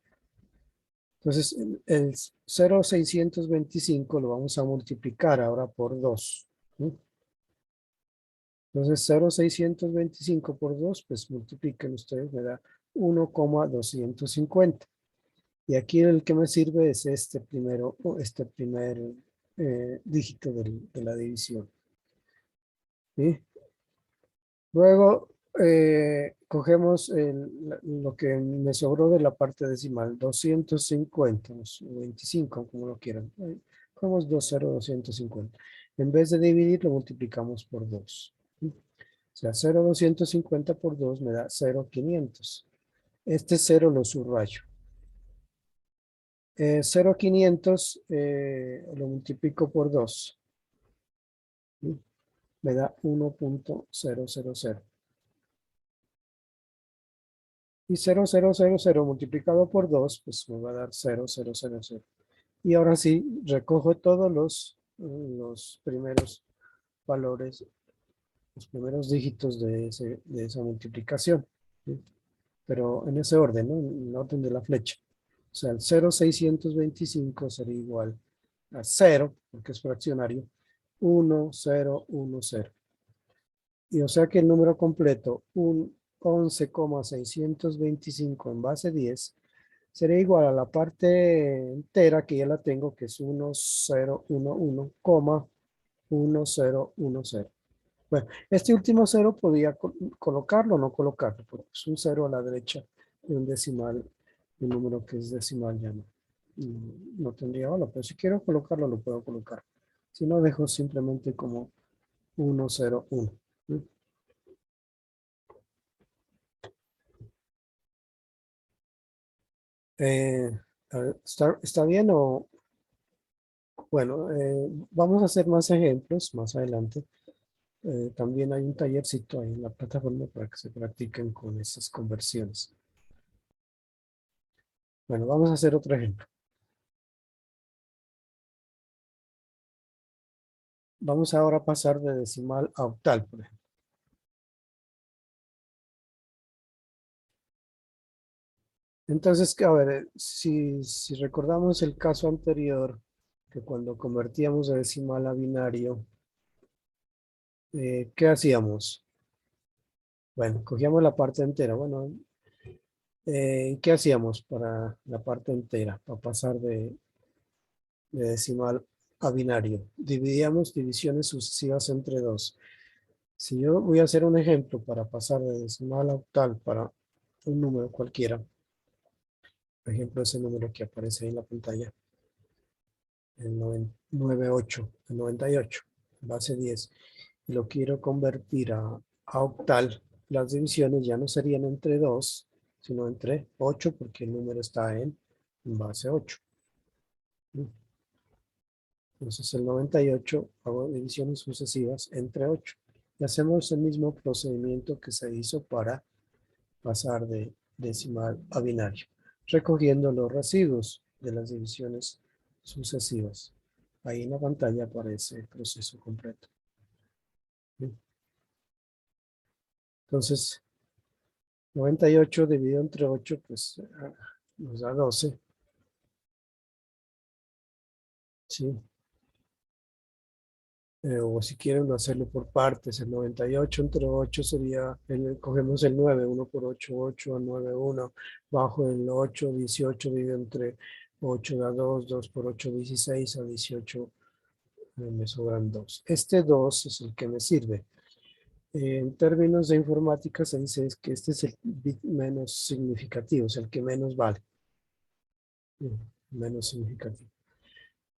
Entonces, el 0,625 lo vamos a multiplicar ahora por 2. ¿Sí? Entonces, 0,625 por 2, pues multipliquen ustedes, me da 1,250. Y aquí el que me sirve es este primer dígito de la división. ¿Sí? Luego, cogemos lo que me sobró de la parte decimal, 250, 25, como lo quieran. Cogemos 250. En vez de dividir, lo multiplicamos por 2. ¿Sí? O sea, 0,250 por 2 me da 0,500. Este 0 lo subrayo. 0,500 lo multiplico por 2. ¿Sí? Me da 1.000. Y 0,000 multiplicado por 2, pues me va a dar 0,000. Y ahora sí, recojo todos los primeros valores, los primeros dígitos de esa multiplicación. ¿Sí? Pero en ese orden, ¿no? En el orden de la flecha. O sea, el 0,625 sería igual a 0, porque es fraccionario, 1, 0, 1, 0. Y o sea que el número completo, 11,625 en base 10, sería igual a la parte entera que ya la tengo, que es 1011,1010. Bueno, este último 0 podía colocarlo o no colocarlo, porque es un 0 a la derecha de un decimal, un número que es decimal ya no tendría valor, pero si quiero colocarlo lo puedo colocar. Si no, dejo simplemente como 101. ¿Sí? A ver, ¿está bien o...? Bueno, vamos a hacer más ejemplos más adelante. También hay un tallercito ahí en la plataforma para que se practiquen con esas conversiones. Bueno, vamos a hacer otro ejemplo. Vamos ahora a pasar de decimal a octal, por ejemplo. Entonces, a ver, si recordamos el caso anterior, que cuando convertíamos de decimal a binario, ¿qué hacíamos? Bueno, cogíamos la parte entera. Bueno, ¿qué hacíamos para la parte entera? Para pasar de decimal a binario. Dividíamos divisiones sucesivas entre 2. Si yo voy a hacer un ejemplo para pasar de decimal a octal para un número cualquiera, por ejemplo, ese número que aparece ahí en la pantalla, el 98, el 98, base 10, y lo quiero convertir a octal, las divisiones ya no serían entre 2, sino entre 8, porque el número está en base 8. Entonces el 98 hago divisiones sucesivas entre 8. Y hacemos el mismo procedimiento que se hizo para pasar de decimal a binario, recogiendo los residuos de las divisiones sucesivas. Ahí en la pantalla aparece el proceso completo. Entonces, 98 dividido entre 8, pues nos da 12. ¿Sí? O si quieren hacerlo por partes, el 98 entre 8 sería, cogemos el 9, 1 por 8, 8 a 9, 1, bajo el 8, 18 dividido entre 8 da 2, 2 por 8, 16, a 18 me sobran 2. Este 2 es el que me sirve. En términos de informática se dice que este es el bit menos significativo, es el que menos vale. Menos significativo.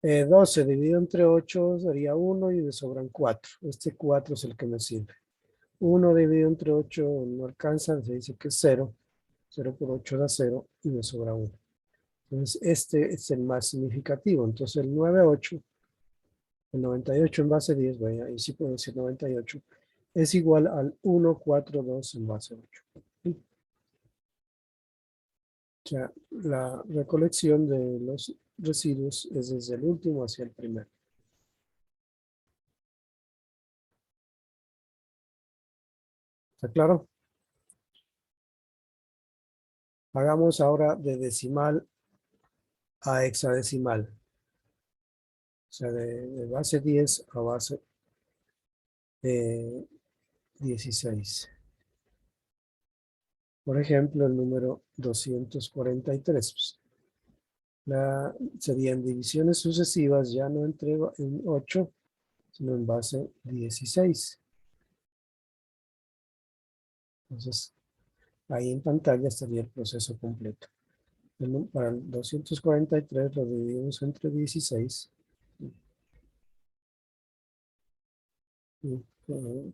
12 dividido entre 8 sería 1 y me sobran 4. Este 4 es el que me sirve. 1 dividido entre 8 no alcanza, se dice que es 0. 0 por 8 da 0 y me sobra 1. Entonces este es el más significativo. Entonces el 98, el 98 en base 10, vaya, ahí sí puedo decir 98, es igual al 142 en base 8. ¿Sí? O sea, la recolección de los residuos es desde el último hacia el primero. ¿Está claro? Hagamos ahora de decimal a hexadecimal. O sea, de base 10 a base 16. Por ejemplo, el número 243. Serían divisiones sucesivas ya no entre 8, sino en base 16. Entonces, ahí en pantalla estaría el proceso completo. Para el 243 lo dividimos entre 16. Y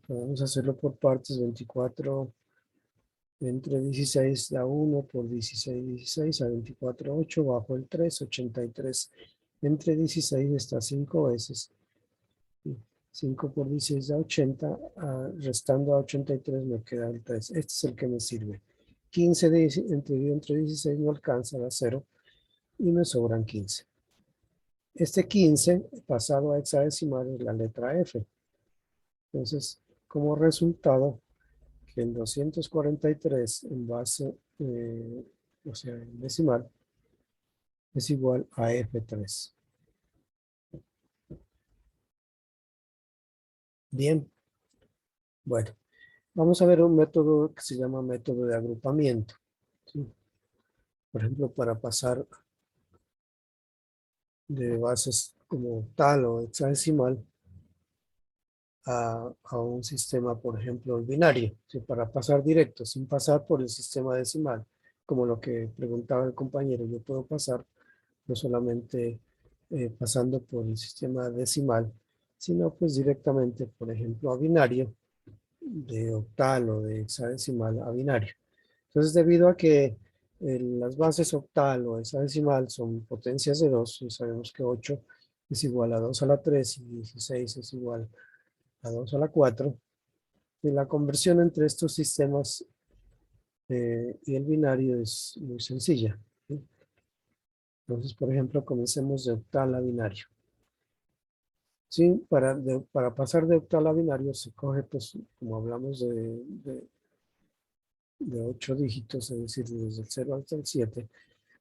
podemos hacerlo por partes. 24 entre 16 da 1 por 16, 16 a 24, 8 bajo el 3, 83. Entre 16 está 5 veces. 5 por 16 da 80, restando a 83 me queda el 3. Este es el que me sirve. 15 entre 16 no alcanza, da 0 y me sobran 15. Este 15 pasado a hexadecimal es la letra F. Entonces, como resultado, que el 243 en base, o sea, en decimal, es igual a F3. Bien. Bueno, vamos a ver un método que se llama método de agrupamiento. ¿Sí? Por ejemplo, para pasar de bases como octal o hexadecimal a un sistema, por ejemplo, binario. ¿Sí? Para pasar directo, sin pasar por el sistema decimal. Como lo que preguntaba el compañero, yo puedo pasar no solamente pasando por el sistema decimal, sino pues directamente, por ejemplo, a binario, de octal o de hexadecimal a binario. Entonces, debido a que las bases octal o hexadecimal son potencias de 2, y sabemos que 8 es igual a 2 a la 3 y 16 es igual a 2 a la 4, y la conversión entre estos sistemas y el binario es muy sencilla. ¿Sí? Entonces, por ejemplo, comencemos de octal a binario. Sí, para pasar de octal a binario se coge, pues, como hablamos de 8 dígitos, es decir, desde el 0 hasta el 7,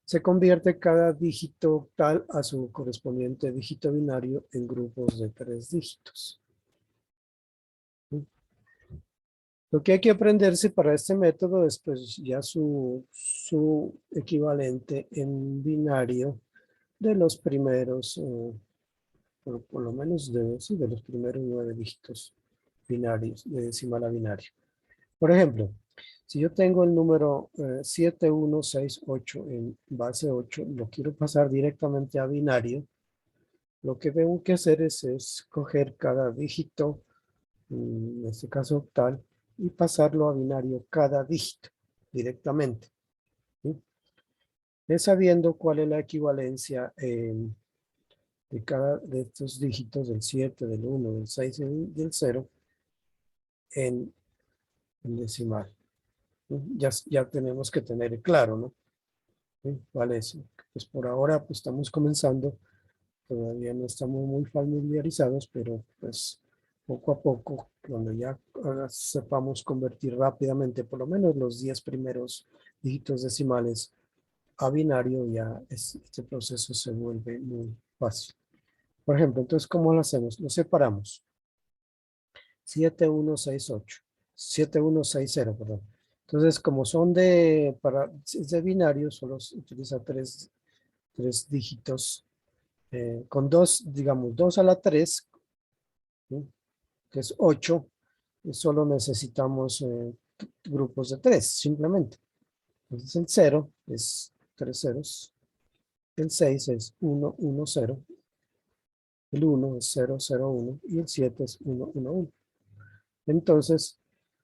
se convierte cada dígito octal a su correspondiente dígito binario en grupos de 3 dígitos. ¿Sí? Lo que hay que aprenderse para este método es pues ya su equivalente en binario de los primeros, por lo menos de los primeros 9 dígitos binarios, de decimal a binario. Por ejemplo, si yo tengo el número 7168 en base 8, lo quiero pasar directamente a binario, lo que tengo que hacer es coger cada dígito, en este caso octal, y pasarlo a binario cada dígito directamente. ¿Sí? Es sabiendo cuál es la equivalencia de cada de estos dígitos, del 7, del 1, del 6 y del 0, en decimal. ¿Sí? Ya tenemos que tener claro, ¿no? ¿Sí? ¿Cuál es? Pues por ahora pues estamos comenzando, todavía no estamos muy familiarizados, pero pues poco a poco, cuando ya sepamos convertir rápidamente por lo menos los 10 primeros dígitos decimales a binario, ya este proceso se vuelve muy fácil. Por ejemplo, entonces, ¿cómo lo hacemos? Lo separamos. 7168, 7160, perdón. Entonces, como son es de binario, solo se utiliza tres dígitos, con dos, digamos, 2 a la 3, ¿sí? Que es 8, y solo necesitamos grupos de 3, simplemente. Entonces, el 0 es 3 ceros, el 6 es 1, 1, 0, el 1 es 0, 0, 1, y el 7 es 1, 1, 1. Entonces,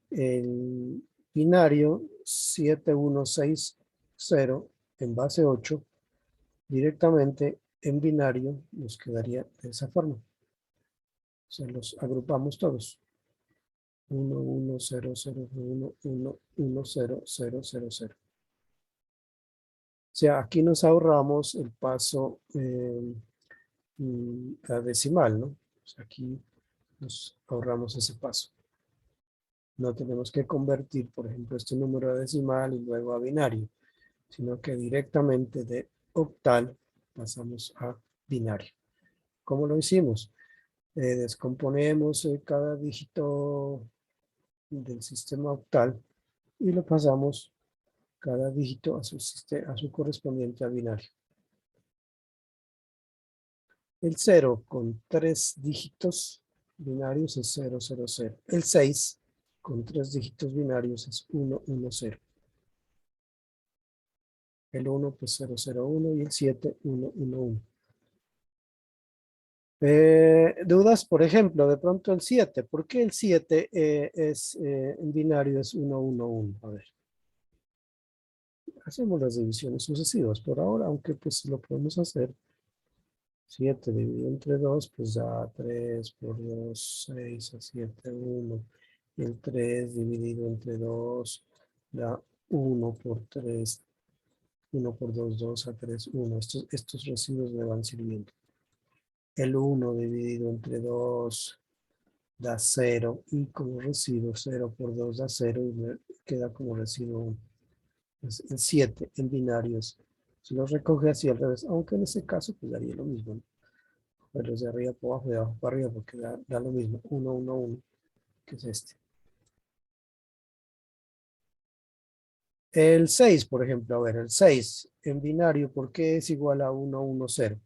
el binario 7160 en base 8, directamente en binario nos quedaría de esa forma. O sea, los agrupamos todos. 1, 1, 0, 0, 1, 1, 1, 0, 0, 0, 0. O sea, aquí nos ahorramos el paso a decimal, ¿no? O sea, aquí nos ahorramos ese paso. No tenemos que convertir, por ejemplo, este número a decimal y luego a binario, sino que directamente de octal pasamos a binario. ¿Cómo lo hicimos? Descomponemos cada dígito del sistema octal y lo pasamos cada dígito a su correspondiente a binario. El 0 con 3 dígitos binarios es 0, 0, 0. El 6 con 3 dígitos binarios es 1, 1, 0. El 1 pues 0, 0, 1 y el 7, 1, 1, 1. Dudas, por ejemplo, de pronto el 7. ¿Por qué el 7 en binario es 1, 1, 1? A ver. Hacemos las divisiones sucesivas por ahora, aunque pues lo podemos hacer. 7 dividido entre 2, pues da 3 por 2, 6 a 7, 1. Y el 3 dividido entre 2 da 1 por 3, 1 por 2, 2 a 3, 1. Estos residuos me van sirviendo. El 1 dividido entre 2 da 0 y como residuo 0 por 2 da 0 y me queda como residuo 1. Entonces, el 7 en binarios se lo recoge así al revés, aunque en este caso pues daría lo mismo, ¿no? Pero de arriba para abajo, de abajo para arriba, porque da lo mismo, 1, 1, 1, que es este. El 6, por ejemplo, a ver, el 6 en binario, ¿por qué es igual a 1, 1, 0?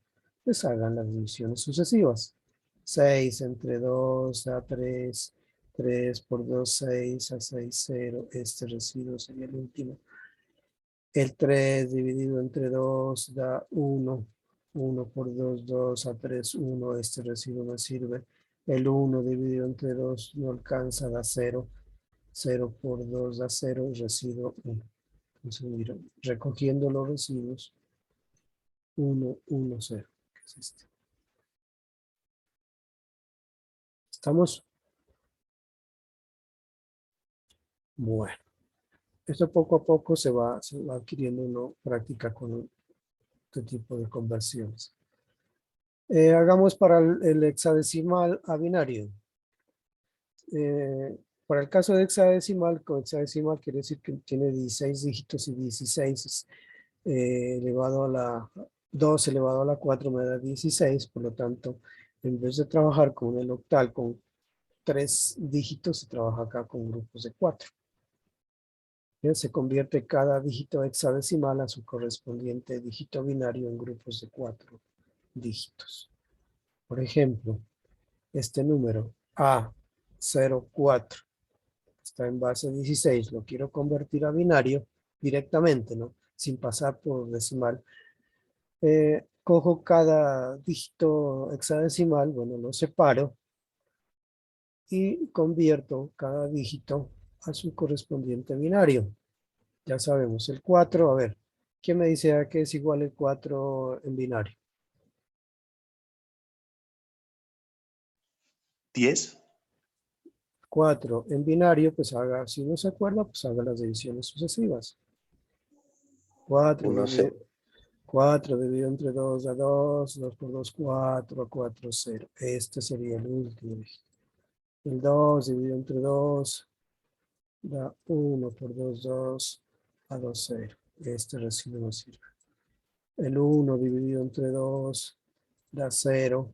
Pues hagan las divisiones sucesivas. 6 entre 2 da 3, 3 por 2, 6 a 6, 0. Este residuo sería el último. El 3 dividido entre 2 da 1. 1 por 2, 2 a 3, 1. Este residuo me sirve. El 1 dividido entre 2 no alcanza, da 0. 0 por 2 da 0, residuo 1. Entonces, miren, recogiendo los residuos, 1, 1, 0, que es este. ¿Estamos? Bueno, esto poco a poco se va adquiriendo una práctica con este tipo de conversiones. Hagamos para el hexadecimal a binario. Para el caso de hexadecimal, con hexadecimal quiere decir que tiene 16 dígitos y 16 elevado a la 2 elevado a la 4 me da 16, por lo tanto, en vez de trabajar con el octal con 3 dígitos, se trabaja acá con grupos de 4. Bien, se convierte cada dígito hexadecimal a su correspondiente dígito binario en grupos de 4 dígitos. Por ejemplo, este número A 04. Está en base 16. Lo quiero convertir a binario directamente, ¿no? Sin pasar por decimal. Cojo cada dígito hexadecimal, bueno, lo separo y convierto cada dígito a su correspondiente binario. Ya sabemos, el 4, a ver, ¿quién me dice que es igual el 4 en binario? 10. 4 en binario, pues haga, si no se acuerda, pues haga las divisiones sucesivas. 4 1, dividido, 4 dividido entre 2 da 2, 2 por 2, 4, a 4, 0. Este sería el último dígito. El 2 dividido entre 2 da 1 por 2, 2, a 2, 0. Este residuo no sirve. El 1 dividido entre 2 da 0.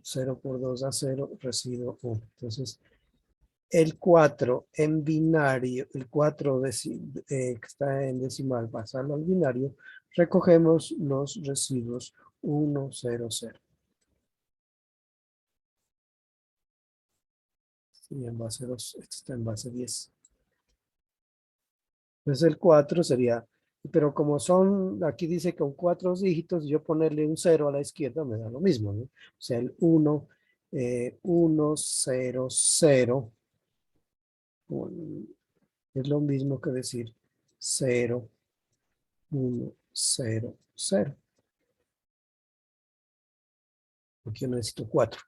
0 por 2 da 0, residuo 1. Entonces, el 4 en binario, el 4 que está en decimal, pasarlo al binario, recogemos los residuos 1, 0, 0. Y en base 2, este está en base 10. Entonces el 4 sería, pero como son, aquí dice con 4 dígitos, yo ponerle un 0 a la izquierda me da lo mismo, ¿no? O sea, el 1, 1, 0, 0, es lo mismo que decir 0, 1, 0, 0. Porque yo necesito 4.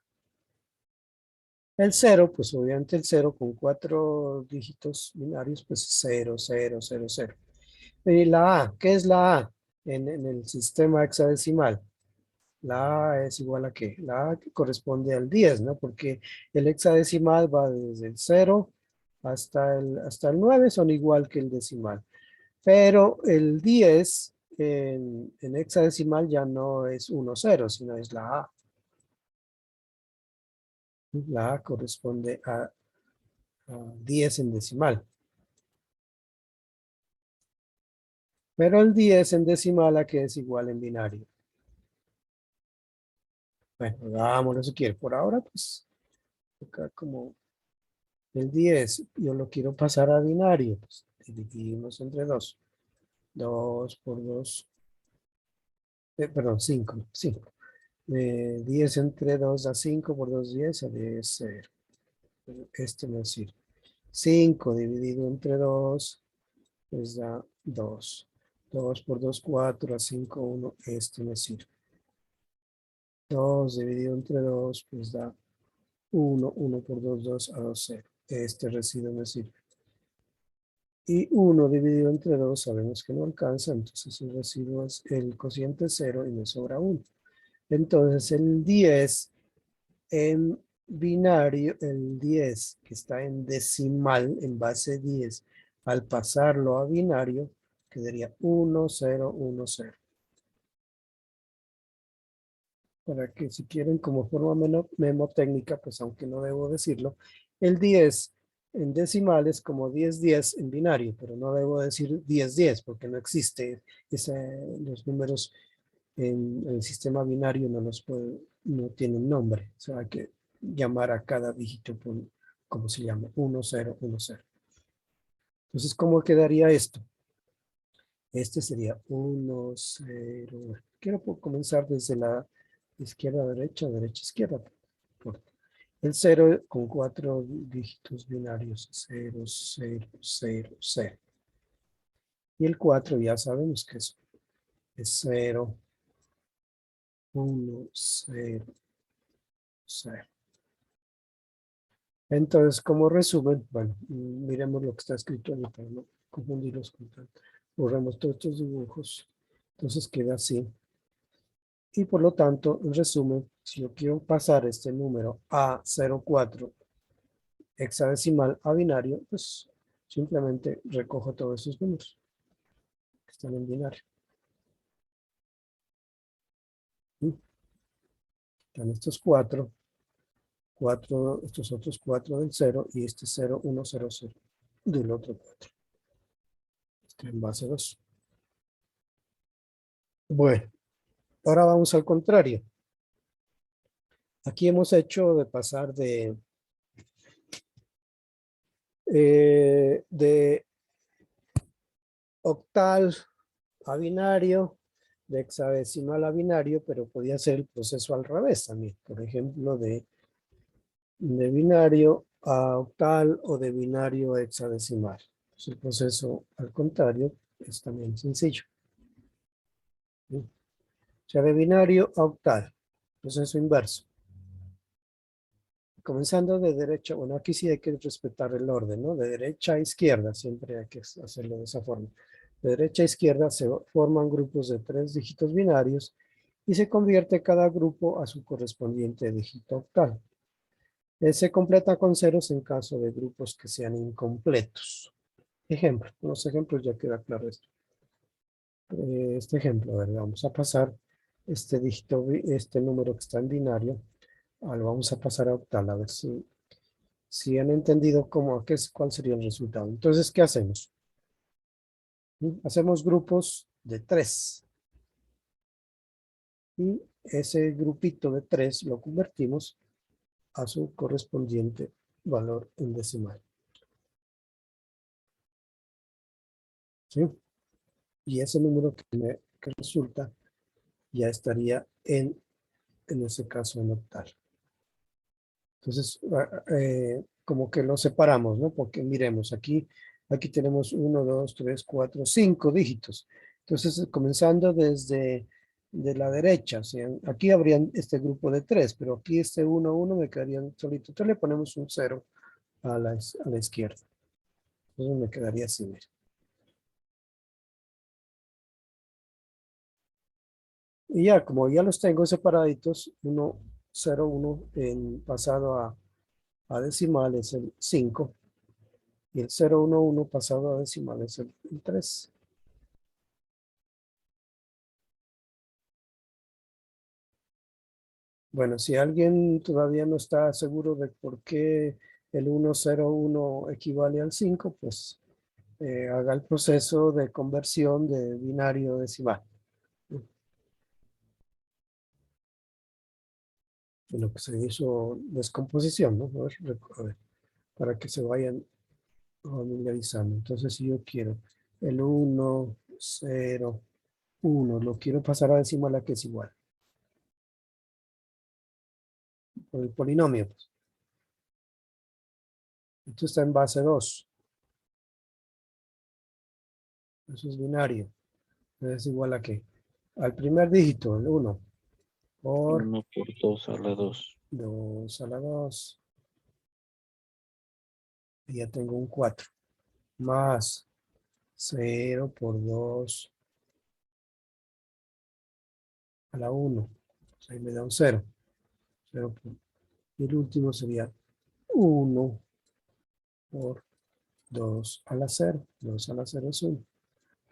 El 0, pues obviamente el 0 con 4 dígitos binarios, pues 0, 0, 0, 0. Y la A, ¿qué es la A en el sistema hexadecimal? La A es igual a ¿qué? La A que corresponde al 10, ¿no? Porque el hexadecimal va desde el 0 hasta el 9, son igual que el decimal. Pero el 10 en hexadecimal ya no es 1, 0, sino es la A. La A corresponde a 10 en decimal. Pero el 10 en decimal a que es igual en binario. Bueno, hagámoslo si quiere. Por ahora, pues, acá como el 10, yo lo quiero pasar a binario. Pues, dividimos entre 2. 2 por 2, perdón, 5. 5. 10 entre 2 da 5 por 2, 10, a 10, 0. Este no sirve. 5 dividido entre 2, pues da 2. 2 por 2, 4, a 5, 1, este me sirve. 2 dividido entre 2, pues da 1, 1 por 2, 2, a 2, 0. Este residuo me sirve. Y 1 dividido entre 2 sabemos que no alcanza, entonces el residuo es el cociente 0 y me sobra 1. Entonces el 10 en binario, el 10 que está en decimal, en base 10, al pasarlo a binario, quedaría 1, 0, 1, 0. Para que si quieren como forma memotécnica, pues aunque no debo decirlo, el 10 en decimal es como 10, 10 en binario, pero no debo decir 10, 10 porque no existe los números en el sistema binario no tienen nombre, o sea, hay que llamar a cada dígito por como se llama, 1, 0, 1, 0. Entonces, ¿cómo quedaría esto? Este sería 1, 0. Quiero comenzar desde la izquierda a derecha, derecha, izquierda. El 0 con 4 dígitos binarios, 0, 0, 0, 0. Y el 4 ya sabemos que es 0, 1, 0, 0. Entonces, como resumen, bueno, miremos lo que está escrito ahí para no confundirlos con tanto. Borramos todos estos dibujos. Entonces queda así. Y por lo tanto, en resumen, si yo quiero pasar este número A04 hexadecimal a binario, pues simplemente recojo todos esos números que están en binario. Están estos 4, estos otros 4 del 0 y este 0, 1, 0, 0 del otro 4. Está en base 2. Bueno, ahora vamos al contrario. Aquí hemos hecho de pasar de de octal a binario, de hexadecimal a binario, pero podía ser el proceso al revés también. Por ejemplo, de binario a octal o de binario a hexadecimal. Pues el proceso al contrario es también sencillo. ¿Sí? O sea, de binario a octal, proceso inverso. Comenzando de derecha, bueno, aquí sí hay que respetar el orden, ¿no? De derecha a izquierda, siempre hay que hacerlo de esa forma. De derecha a izquierda se forman grupos de 3 dígitos binarios y se convierte cada grupo a su correspondiente dígito octal. Se completa con ceros en caso de grupos que sean incompletos. Ejemplo, con los ejemplos ya queda claro esto. Este ejemplo, a ver, vamos a pasar este dígito, este número que está en binario, lo vamos a pasar a octal, a ver si han entendido cuál sería el resultado. Entonces, ¿qué hacemos? Hacemos grupos de 3. Y ese grupito de 3 lo convertimos a su correspondiente valor en decimal. ¿Sí? Y ese número que resulta ya estaría en ese caso en octal. Entonces, como que lo separamos, ¿no? Porque miremos, aquí tenemos 1, 2, 3, 4, 5 dígitos. Entonces, comenzando desde de la derecha, o sea, aquí habrían este grupo de 3, pero aquí este 1, 1 me quedarían solito. Entonces le ponemos un 0 a la izquierda. Entonces me quedaría así, mira. Y ya, como ya los tengo separaditos, 1, 0, 1 en pasado a decimal es el 5. Y el 0, 1, 1 pasado a decimal es el 3. Bueno, si alguien todavía no está seguro de por qué el 1, 0, 1 equivale al 5, pues haga el proceso de conversión de binario a decimal. En lo que se hizo descomposición, ¿no? A ver, para que se vayan familiarizando. Entonces, si yo quiero el 1, 0, 1, lo quiero pasar a decimal, ¿a qué es igual? Por el polinomio, pues. Esto está en base 2. Eso es binario. Es igual a qué? Al primer dígito, el 1, por 1 por 2 a la 2. 2 a la 2. Y ya tengo un 4. Más 0 por 2 a la 1. Pues ahí me da un 0. 0 y el último sería 1 por 2 a la 0. 2 a la 0 es 1.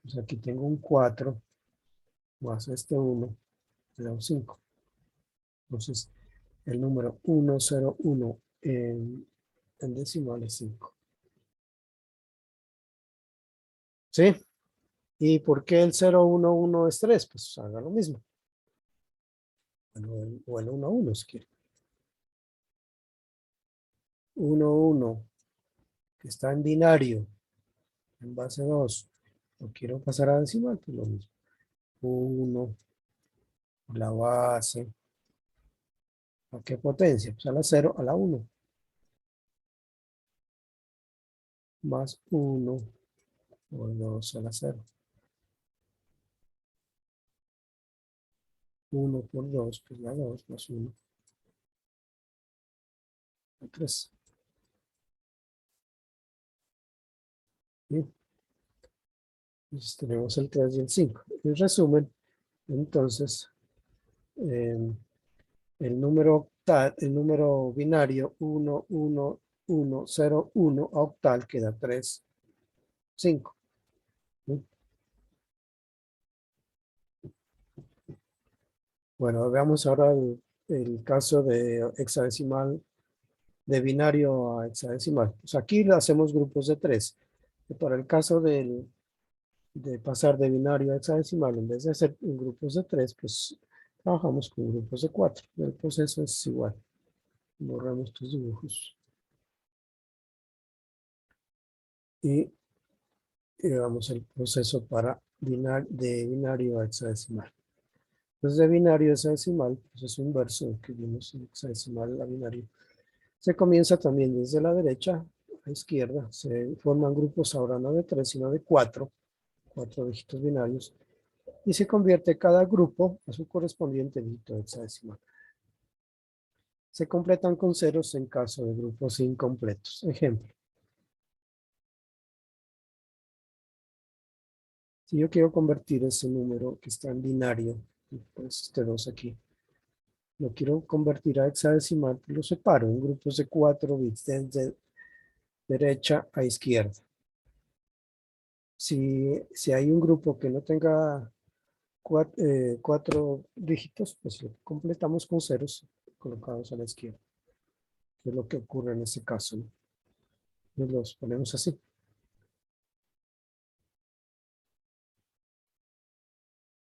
Pues aquí tengo un 4 más este 1, me da un 5. Entonces, el número 101 en decimal es 5. ¿Sí? ¿Y por qué el 011 es 3? Pues haga lo mismo. Bueno, o el 11 si quiere. 11 que está en binario, en base 2. Lo quiero pasar a decimal, pues lo mismo. 1 la base. ¿A qué potencia? Pues a la 0, a la 1. Más 1 por 2 a la 0. 1 por 2, pues la 2 más 1. La 3. Bien. Entonces tenemos el 3 y el 5. En resumen, entonces, el número binario 1, 1, 1, 0, 1 a octal queda 3, 5. ¿Sí? Bueno, veamos ahora el caso de hexadecimal, de binario a hexadecimal. Pues aquí le hacemos grupos de 3. Y para el caso de pasar de binario a hexadecimal, en vez de hacer grupos de 3, pues trabajamos con grupos de 4. El proceso es igual. Borramos estos dibujos. y llevamos el proceso para de binario a hexadecimal. Entonces de binario a hexadecimal, proceso inverso que vimos en hexadecimal a binario, se comienza también desde la derecha a izquierda, se forman grupos ahora no de 3 sino de 4 dígitos binarios, y se convierte cada grupo a su correspondiente dígito hexadecimal. Se completan con ceros en caso de grupos incompletos. Ejemplo. Si yo quiero convertir ese número que está en binario, pues este 2 aquí, lo quiero convertir a hexadecimal, pues lo separo en grupos de 4 bits desde derecha a izquierda. Si hay un grupo que no tenga 4 dígitos, pues lo completamos con ceros colocados a la izquierda. Que es lo que ocurre en este caso, ¿no? Y los ponemos así.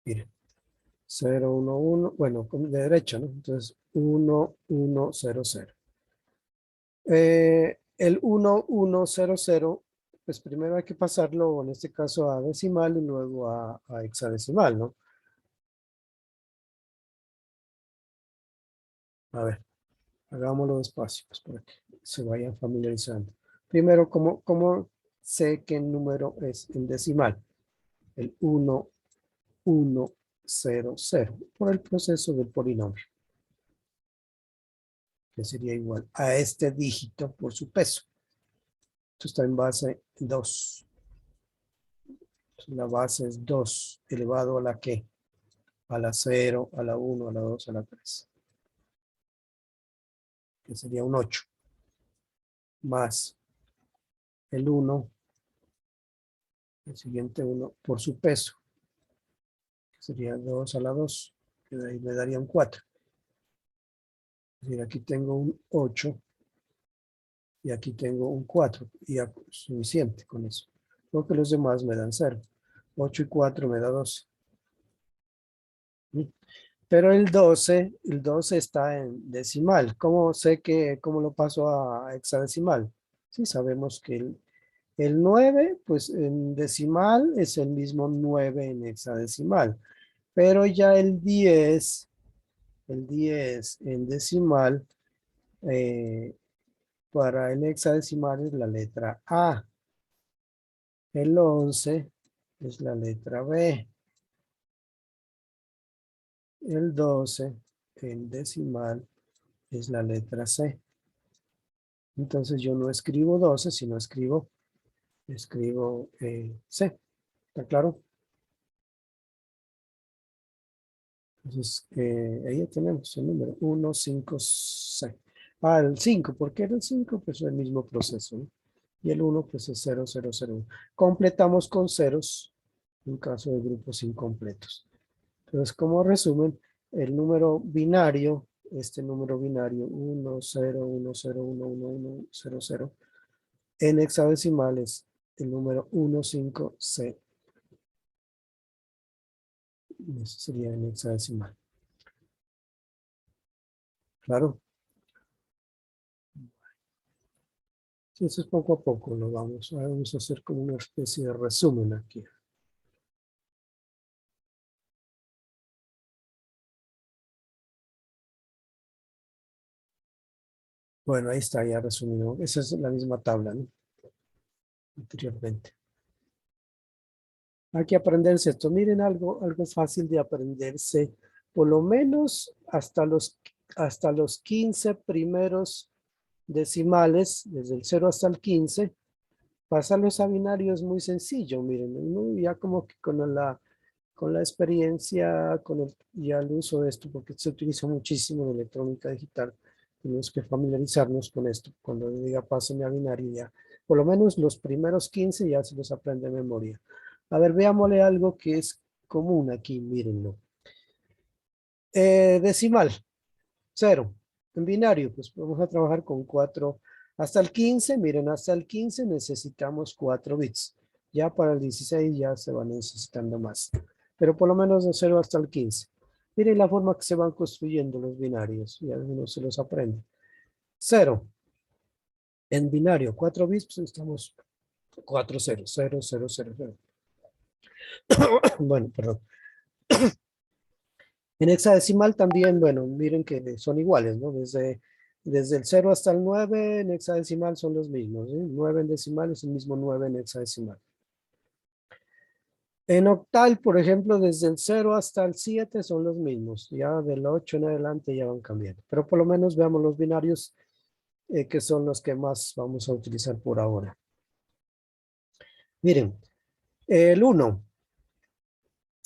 Miren. 0, 1, 1, bueno, de derecha, ¿no? Entonces, 1, 1, 0, 0. El 1, 1, 0, 0, pues primero hay que pasarlo, en este caso, a decimal y luego a hexadecimal, ¿no? A ver, hagámoslo despacio, pues para que se vayan familiarizando. Primero, ¿cómo sé qué número es en decimal? El 1, 1, 0, 0, por el proceso del polinomio, que sería igual a este dígito por su peso. Esto está en base 2. La base es 2 elevado a la ¿qué? A la 0, a la 1, a la 2, a la 3. Que sería un 8. Más el 1, el siguiente 1 por su peso. Que sería 2 a la 2. Que de ahí me daría un 4. Es decir, aquí tengo un 8 y aquí tengo un 4. Y ya suficiente con eso. Porque los demás me dan 0. 8 y 4 me da 12. Pero el 12 está en decimal. ¿Cómo sé cómo lo paso a hexadecimal? Sí, sabemos que el 9, pues en decimal es el mismo 9 en hexadecimal. Pero ya el 10 en decimal, para el hexadecimal es la letra A. El 11 es la letra B. El 12 en decimal es la letra C. Entonces yo no escribo 12, sino escribo C. ¿Está claro? Entonces, ahí ya tenemos el número 1, 5, 6. Ah, el 5, ¿por qué era el 5? Pues es el mismo proceso, ¿no? Y el 1, pues es 0, 0, 0, 1. Completamos con ceros en caso de grupos incompletos. Entonces, como resumen, el número binario, este número binario 1, 0, 1, 0, 1, 1, 1, 0, 0, en hexadecimal es el número 1, 5, C. Eso sería en hexadecimal. Claro. Sí, eso es poco a poco, lo vamos a hacer como una especie de resumen aquí. Bueno, ahí está ya resumido. Esa es la misma tabla, ¿no? Anteriormente. Hay que aprenderse esto. Miren algo fácil de aprenderse. Por lo menos hasta los 15 primeros decimales, desde el 0 hasta el 15, pasarlos a binario es muy sencillo. Miren, uno ya como que con la experiencia, ya el uso de esto, porque se utiliza muchísimo en electrónica digital, tenemos que familiarizarnos con esto. Cuando diga pásenme a binario ya, por lo menos los primeros 15 ya se los aprende de memoria. A ver, veámosle algo que es común aquí, mírenlo. Decimal, 0. En binario, pues vamos a trabajar con 4. Hasta el 15, miren, hasta el 15 necesitamos 4 bits. Ya para el 16 ya se van necesitando más. Pero por lo menos de 0 hasta el 15. Miren la forma que se van construyendo los binarios. Y algunos se los aprende. 0. En binario, 4 bits, pues necesitamos 4 ceros, 0, 0, 0, 0. Bueno, perdón. En hexadecimal también, bueno, miren que son iguales, ¿no? Desde el 0 hasta el 9 en hexadecimal son los mismos, ¿sí? 9 en decimal es el mismo 9 en hexadecimal. En octal, por ejemplo, desde el 0 hasta el 7 son los mismos. Ya del 8 en adelante ya van cambiando. Pero por lo menos veamos los binarios que son los que más vamos a utilizar por ahora. Miren, el 1.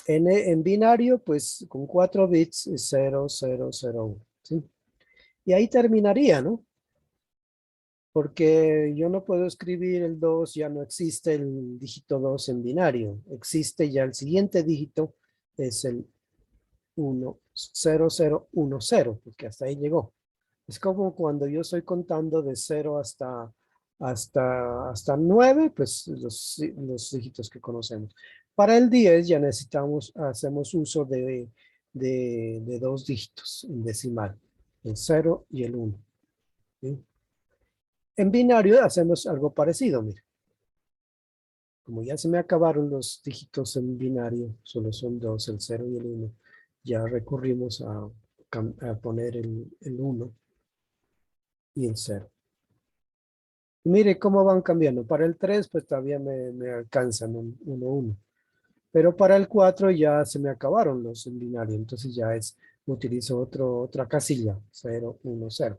En binario, pues con 4 bits es 0, 0, 0, 1. ¿Sí? Y ahí terminaría, ¿no? Porque yo no puedo escribir el 2, ya no existe el dígito 2 en binario. Existe ya el siguiente dígito, es el 1, 0, 0, 1, 0, porque hasta ahí llegó. Es como cuando yo estoy contando de 0 hasta 9, pues los dígitos que conocemos. Para el 10 ya hacemos uso de dos dígitos en decimal, el 0 y el 1. ¿Sí? En binario hacemos algo parecido, mira. Como ya se me acabaron los dígitos en binario, solo son dos, el 0 y el 1, ya recurrimos a poner el 1 y el 0. Mire cómo van cambiando. Para el 3, pues todavía me alcanzan un 1, 1. Pero para el 4 ya se me acabaron los en binario. Entonces ya utilizo otra casilla. 0, 1, 0.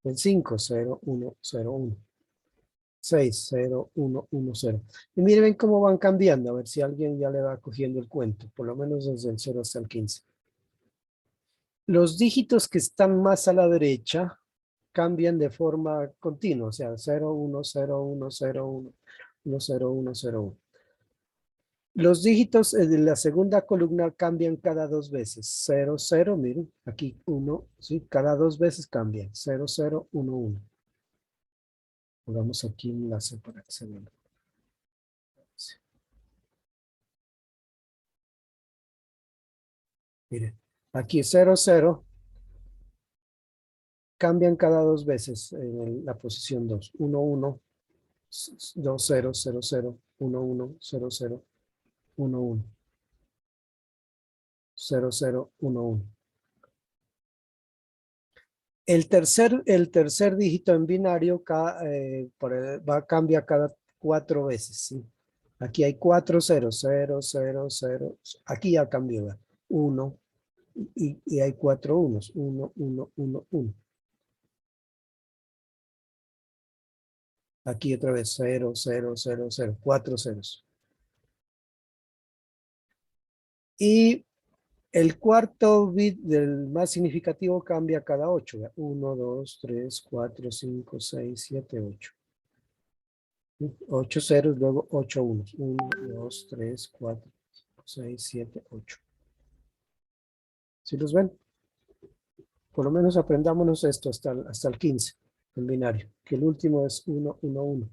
El 5, 0, 1, 0, 1. 6, 0, 1, 1, 0. Y miren cómo van cambiando. A ver si alguien ya le va cogiendo el cuento. Por lo menos desde el 0 hasta el 15. Los dígitos que están más a la derecha cambian de forma continua, o sea, 0, 1, 0, 1, 0, 1, 1, 0, 1, 0, 1. Los dígitos de la segunda columna cambian cada 2 veces. 0, 0, miren, aquí 1, ¿sí? Cada 2 veces cambian. 0, 0, 1, 1. Pongamos aquí un enlace para que se vea. Miren, aquí 0, 0. Cambian cada 2 veces en la posición 2. 1, 1, 2, 0, 0, 0, 1, 1, 0, 0, 1, 1. 0, 0, 1, 1. El tercer dígito en binario cambia cada 4 veces. ¿Sí? Aquí hay 4 ceros, 0, 0, 0. Aquí ya cambió. 1 y hay 4 unos. 1, 1, 1, 1. Aquí otra vez 0, 0, 0, 0. 4 ceros. Y el cuarto bit del más significativo cambia cada 8. 1, 2, 3, 4, 5, 6, 7, 8. 8 ceros, luego 8 unos. 1, 2, 3, 4, 6, 7, 8. ¿Sí los ven? Por lo menos aprendámonos esto hasta el 15, en binario, que el último es 1, 1, 1.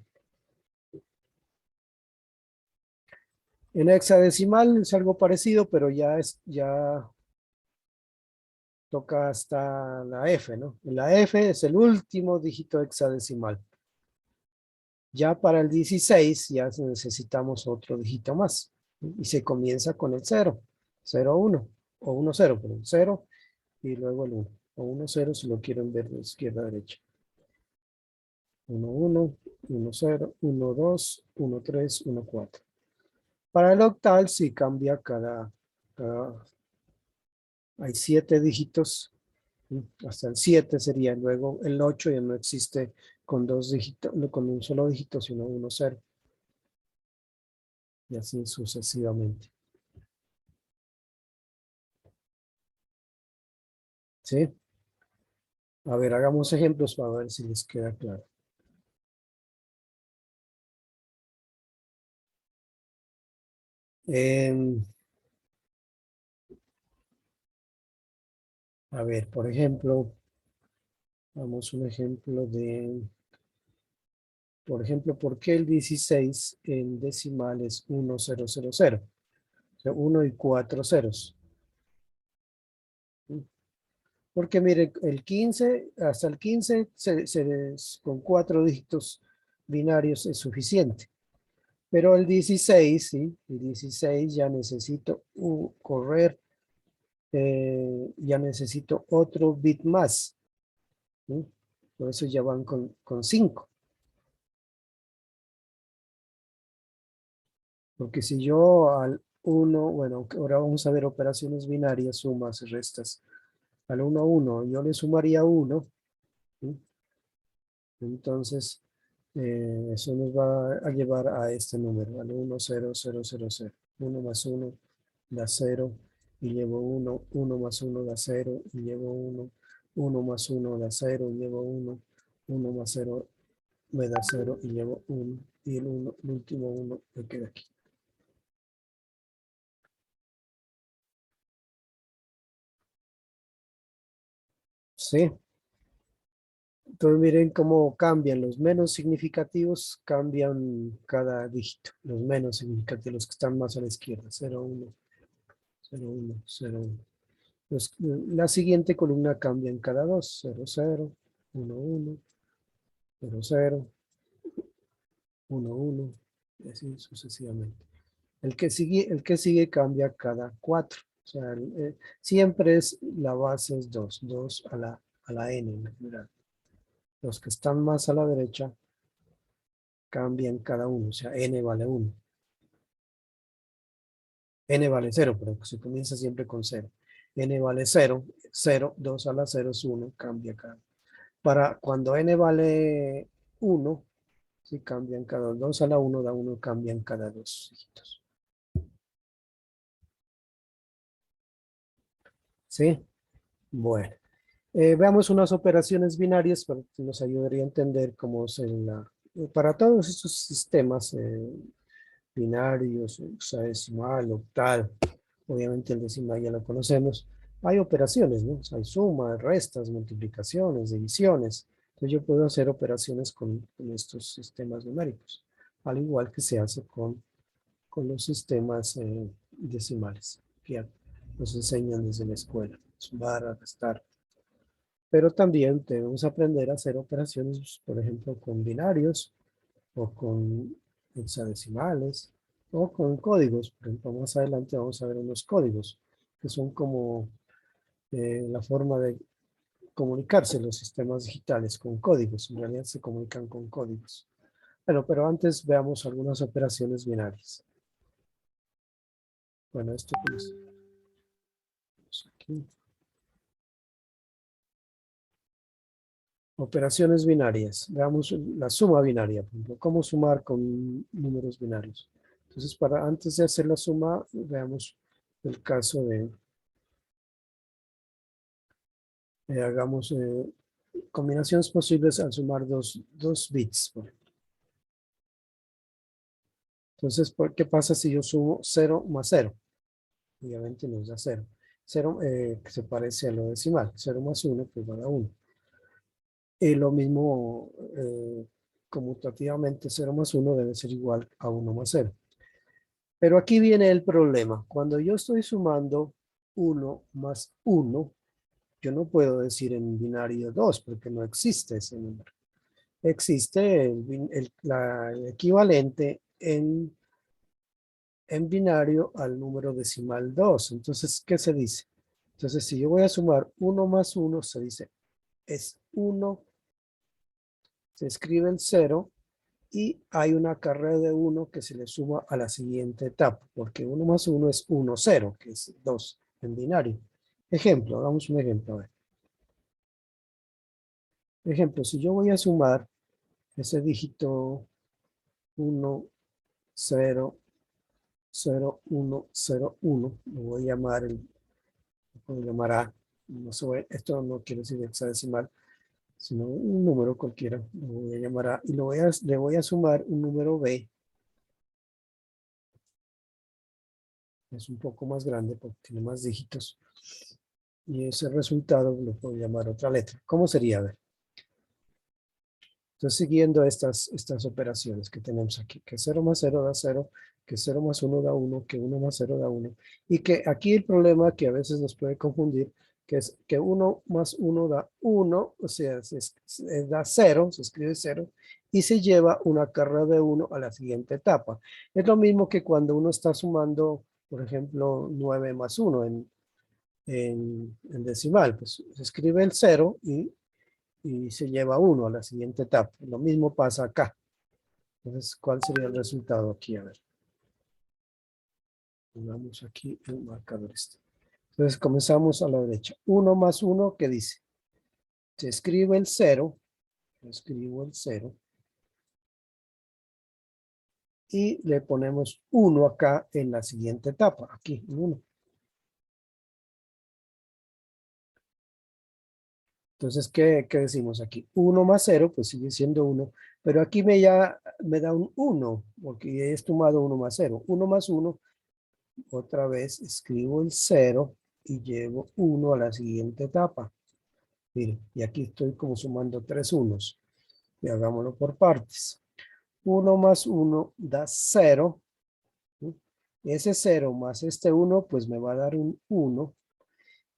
En hexadecimal es algo parecido, pero ya toca hasta la F, ¿no? La F es el último dígito hexadecimal. Ya para el 16 ya necesitamos otro dígito más. Y se comienza con el 0, 0, 1, o 1, 0, pero 0 y luego el 1. O 1, 0 si lo quieren ver de izquierda a derecha. 1, 1, 1, 0, 1, 2, 1, 3, 1, 4. Para el octal sí cambia hay 7 dígitos, hasta el 7 sería, luego el 8 ya no existe con dos dígitos, no con un solo dígito, sino 1, 0. Y así sucesivamente. ¿Sí? A ver, hagamos ejemplos para ver si les queda claro. A ver, por ejemplo, vamos a un ejemplo por ejemplo, ¿por qué el 16 en decimal es 1, 0, 0, 0? O sea, 1 y 4 ceros. Porque mire, el 15, hasta el 15 con 4 dígitos binarios es suficiente. Pero el 16, ¿sí? El 16 ya necesito correr, ya necesito otro bit más, ¿sí? Por eso ya van con 5. Porque si yo al 1, bueno, ahora vamos a ver operaciones binarias, sumas y restas. Al 1, 1, yo le sumaría 1, ¿sí? Entonces, eso nos va a llevar a este número, al 1, 0, 0, 0, 0. 1 más 1 da 0, y llevo 1, 1 más 1 da 0, y llevo 1, 1 más 1 da 0, y llevo 1, 1 más 0 me da 0, y llevo 1, y el último 1 me queda aquí. ¿Sí? Entonces miren cómo cambian los menos significativos, cambian cada dígito. Los menos significativos, los que están más a la izquierda, 0, 1, 0, 1, 0, 1. La siguiente columna cambia en cada dos, 0, 0, 1, 1, 0, 0, 1, 1, y así sucesivamente. El que sigue cambia cada 4. O sea, siempre es la base es 2, 2 a la n en general. Los que están más a la derecha cambian cada uno, o sea, n vale 1. N vale 0, pero se comienza siempre con 0. N vale 0, 0, 2 a la 0 es 1, cambia cada. Para cuando n vale 1, si cambian cada 2 a la 1 da 1, cambian cada 2 dígitos. ¿Sí? Bueno. Veamos unas operaciones binarias para que nos ayudaría a entender cómo es para todos estos sistemas binarios, hexadecimal, octal, obviamente el decimal ya lo conocemos, hay operaciones, ¿no? O sea, hay sumas, restas, multiplicaciones, divisiones. Entonces yo puedo hacer operaciones con estos sistemas numéricos, al igual que se hace con los sistemas decimales, que ya nos enseñan desde la escuela, sumar, restar. Pero también debemos aprender a hacer operaciones, por ejemplo, con binarios o con hexadecimales o con códigos. Por ejemplo, más adelante vamos a ver unos códigos que son como la forma de comunicarse los sistemas digitales con códigos. En realidad se comunican con códigos. Bueno, pero antes veamos algunas operaciones binarias. Bueno, esto es aquí. Operaciones binarias. Veamos la suma binaria, por ejemplo, cómo sumar con números binarios. Entonces, antes de hacer la suma, veamos el caso de, hagamos combinaciones posibles al sumar dos bits. Por ejemplo. Entonces, ¿qué pasa si yo sumo 0 más 0? Obviamente nos da 0. 0 que se parece a lo decimal. 0 más 1 pues va a 1. Y lo mismo conmutativamente 0 más 1 debe ser igual a 1 más 0. Pero aquí viene el problema. Cuando yo estoy sumando 1 más 1, yo no puedo decir en binario 2 porque no existe ese número. Existe el equivalente en binario al número decimal 2. Entonces, ¿qué se dice? Entonces, si yo voy a sumar 1 más 1, se dice es 1, se escribe el 0 y hay una carrera de 1 que se le suma a la siguiente etapa, porque 1 más 1 es 1, 0, que es 2 en binario. Ejemplo, hagamos un ejemplo. A ver. Ejemplo, si yo voy a sumar ese dígito 1, 0, 0, 1, 0, 1, lo voy a llamar lo llamará, no sé, esto no quiere decir hexadecimal, sino un número cualquiera, lo voy a llamar A, y le voy a sumar un número B, es un poco más grande porque tiene más dígitos, y ese resultado lo puedo llamar otra letra. ¿Cómo sería? A ver. Entonces, siguiendo estas operaciones que tenemos aquí, que 0 más 0 da 0, que 0 más 1 da 1, que 1 más 0 da 1, y que aquí el problema que a veces nos puede confundir, que es que 1 más 1 da 1, o sea, da 0, se escribe 0, y se lleva un acarreo de 1 a la siguiente etapa. Es lo mismo que cuando uno está sumando, por ejemplo, 9 más 1 en decimal. Pues se escribe el 0 y se lleva 1 a la siguiente etapa. Lo mismo pasa acá. Entonces, ¿cuál sería el resultado aquí? A ver. Pongamos aquí el marcador este. Entonces, comenzamos a la derecha. 1 más 1, ¿qué dice? Se escribe el 0. Escribo el 0. Y le ponemos 1 acá en la siguiente etapa. Aquí, 1. Entonces, ¿qué decimos aquí? 1 más 0, pues sigue siendo 1. Pero aquí me da un 1, porque he tomado 1 más 0. 1 más 1, otra vez escribo el 0 y llevo 1 a la siguiente etapa. Miren, y aquí estoy como sumando 3 unos. Y hagámoslo por partes. 1 más 1 da 0. ¿Sí? Ese 0 más este 1, pues me va a dar un 1.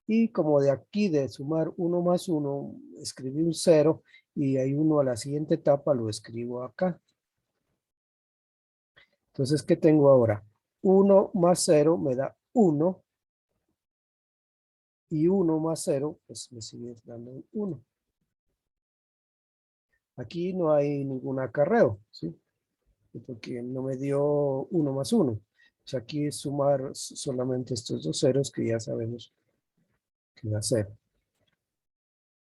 Y como de aquí de sumar 1 más 1, escribí un 0 y hay 1 a la siguiente etapa, lo escribo acá. Entonces, ¿qué tengo ahora? 1 más 0 me da 1. Y 1 más 0, pues me sigue dando un 1. Aquí no hay ningún acarreo, ¿sí? Porque no me dio 1 más 1. O sea, aquí es sumar solamente estos dos ceros que ya sabemos que da 0.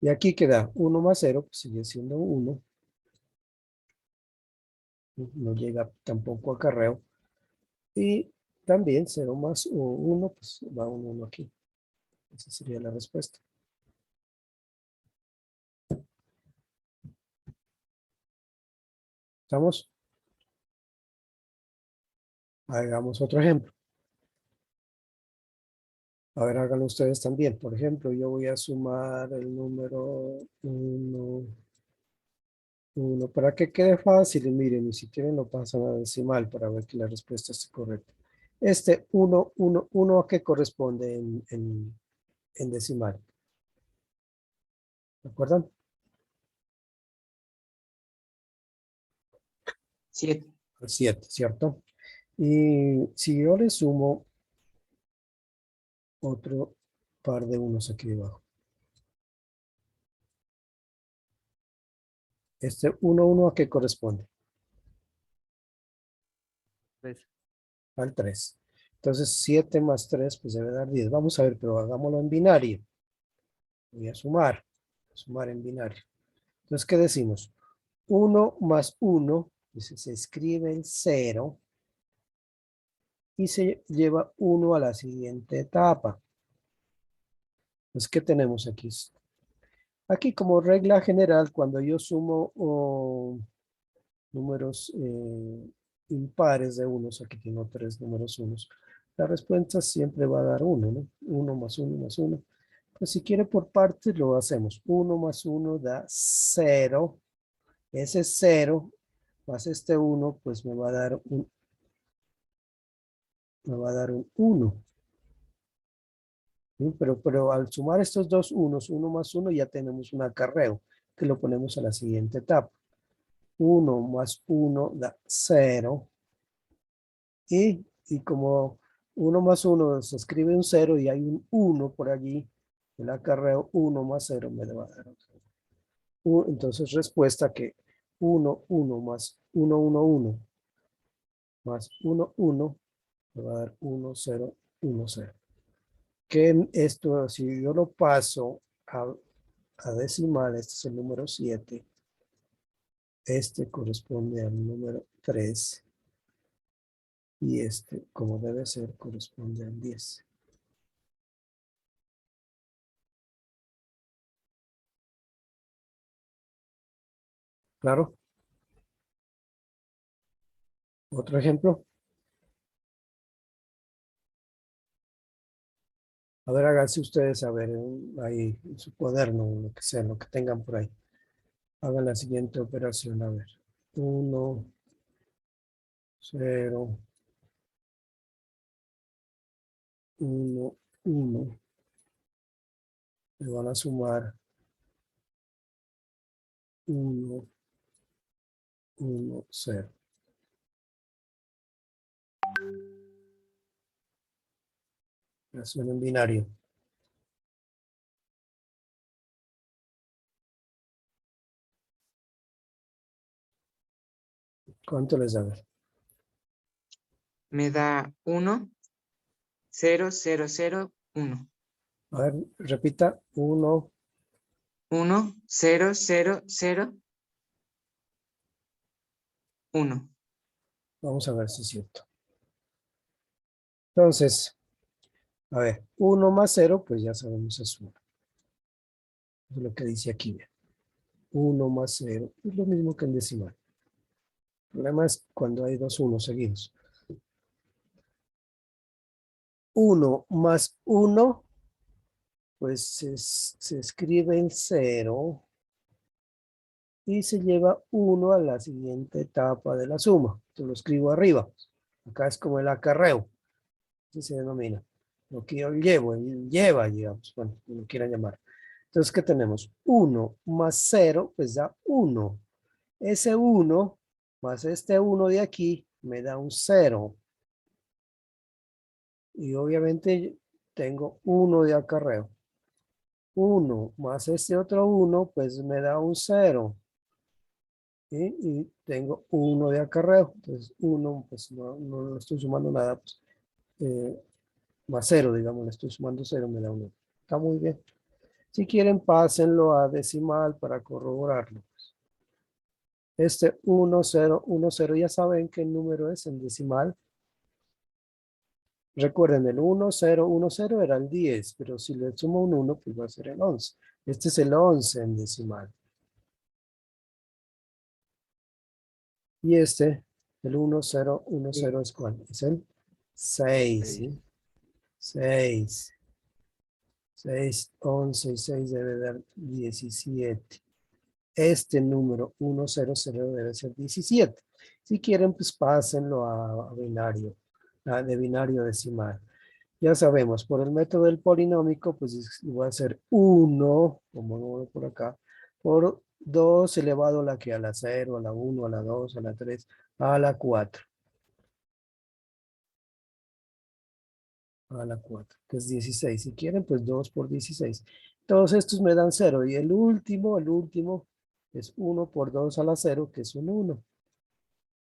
Y aquí queda 1 más 0, pues sigue siendo 1. No llega tampoco a acarreo. Y también 0 más 1, pues va un 1 aquí. Esa sería la respuesta. ¿Estamos? Hagamos otro ejemplo. A ver, háganlo ustedes también. Por ejemplo, yo voy a sumar el número 1. Para que quede fácil, y miren, y si quieren lo pasan a decimal para ver que la respuesta esté correcta. Este 1, 1, 1, ¿a qué corresponde en decimal? ¿De acuerdo? 7. Al 7, ¿cierto? Y si yo le sumo otro par de unos aquí debajo. Este 1, 1, ¿a qué corresponde? 3. Al 3. Entonces 7 más 3 pues debe dar 10. Vamos a ver, pero hagámoslo en binario. Voy a sumar en binario. Entonces, ¿qué decimos? 1 más 1, se escribe el 0 y se lleva 1 a la siguiente etapa. Entonces, ¿qué tenemos aquí? Aquí como regla general, cuando yo sumo números impares de unos, aquí tengo 3 números unos, la respuesta siempre va a dar 1, ¿no? 1 más 1 más 1. Pues si quiere por partes lo hacemos. 1 más 1 da 0. Ese 0 más este 1, pues me va a dar un 1. ¿Sí? Pero al sumar estos dos unos, 1 más 1, ya tenemos un acarreo que lo ponemos a la siguiente etapa. 1 más 1 da 0. Y como 1 más 1 se escribe un 0 y hay un 1 por allí, el acarreo 1 más 0 me va a dar otro. Entonces respuesta que 1, 1 más 1, 1, 1 más 1, 1 me va a dar 1, 0, 1, 0. Que esto, si yo lo paso a decimal, este es el número 7. Este corresponde al número 3. Y este, como debe ser, corresponde al 10. ¿Claro? Otro ejemplo. A ver, háganse ustedes, a ver, ahí en su cuaderno, lo que sea, lo que tengan por ahí. Hagan la siguiente operación, a ver. 1, 0, 1, 1. Le van a sumar 1, 1, 0. Fracción en binario. ¿Cuánto les da? Me da 1, 0, 0, 0, 1. A ver, repita. 1, 1, 0, 0, 0, 1. vamos a ver si es cierto. Entonces, a ver, 1 más 0, pues ya sabemos es 1. Es lo que dice aquí. 1 más 0 es lo mismo que en decimal. El problema es cuando hay dos 1 seguidos. 1 más 1, pues se escribe en 0 y se lleva 1 a la siguiente etapa de la suma. Yo lo escribo arriba. Acá es como el acarreo. Así se denomina. Lo que yo llevo, él lleva, digamos, bueno, como quieran llamar. Entonces, ¿qué tenemos? 1 más 0, pues da 1. Ese 1 más este 1 de aquí me da un 0. Y obviamente tengo 1 de acarreo. 1 más este otro 1, pues me da un 0. Y tengo 1 de acarreo. Entonces 1, pues no estoy sumando nada. Pues, más 0, digamos, le estoy sumando 0, me da 1. Está muy bien. Si quieren, pásenlo a decimal para corroborarlo. Este 1, 0, 1, 0, ya saben qué número es en decimal. Recuerden, el 1, 0, 1, 0 era el 10, pero si le sumo un 1, pues va a ser el 11. Este es el 11 en decimal. Y este, el 1, 0, 1, 0 es ¿cuál? Es el 6, ¿sí? 6. 6, 11 y 6 debe dar 17. Este número 1, 0, 0 debe ser 17. Si quieren, pues pásenlo a binario, de binario decimal. Ya sabemos, por el método del polinómico, pues va a ser 1, como por acá, por 2 elevado a la que a la 0, a la 1, a la 2, a la 3, a la 4. A la 4, que es 16. Si quieren, pues 2 por 16. Todos estos me dan 0. Y el último es 1 por 2 a la 0, que es un 1.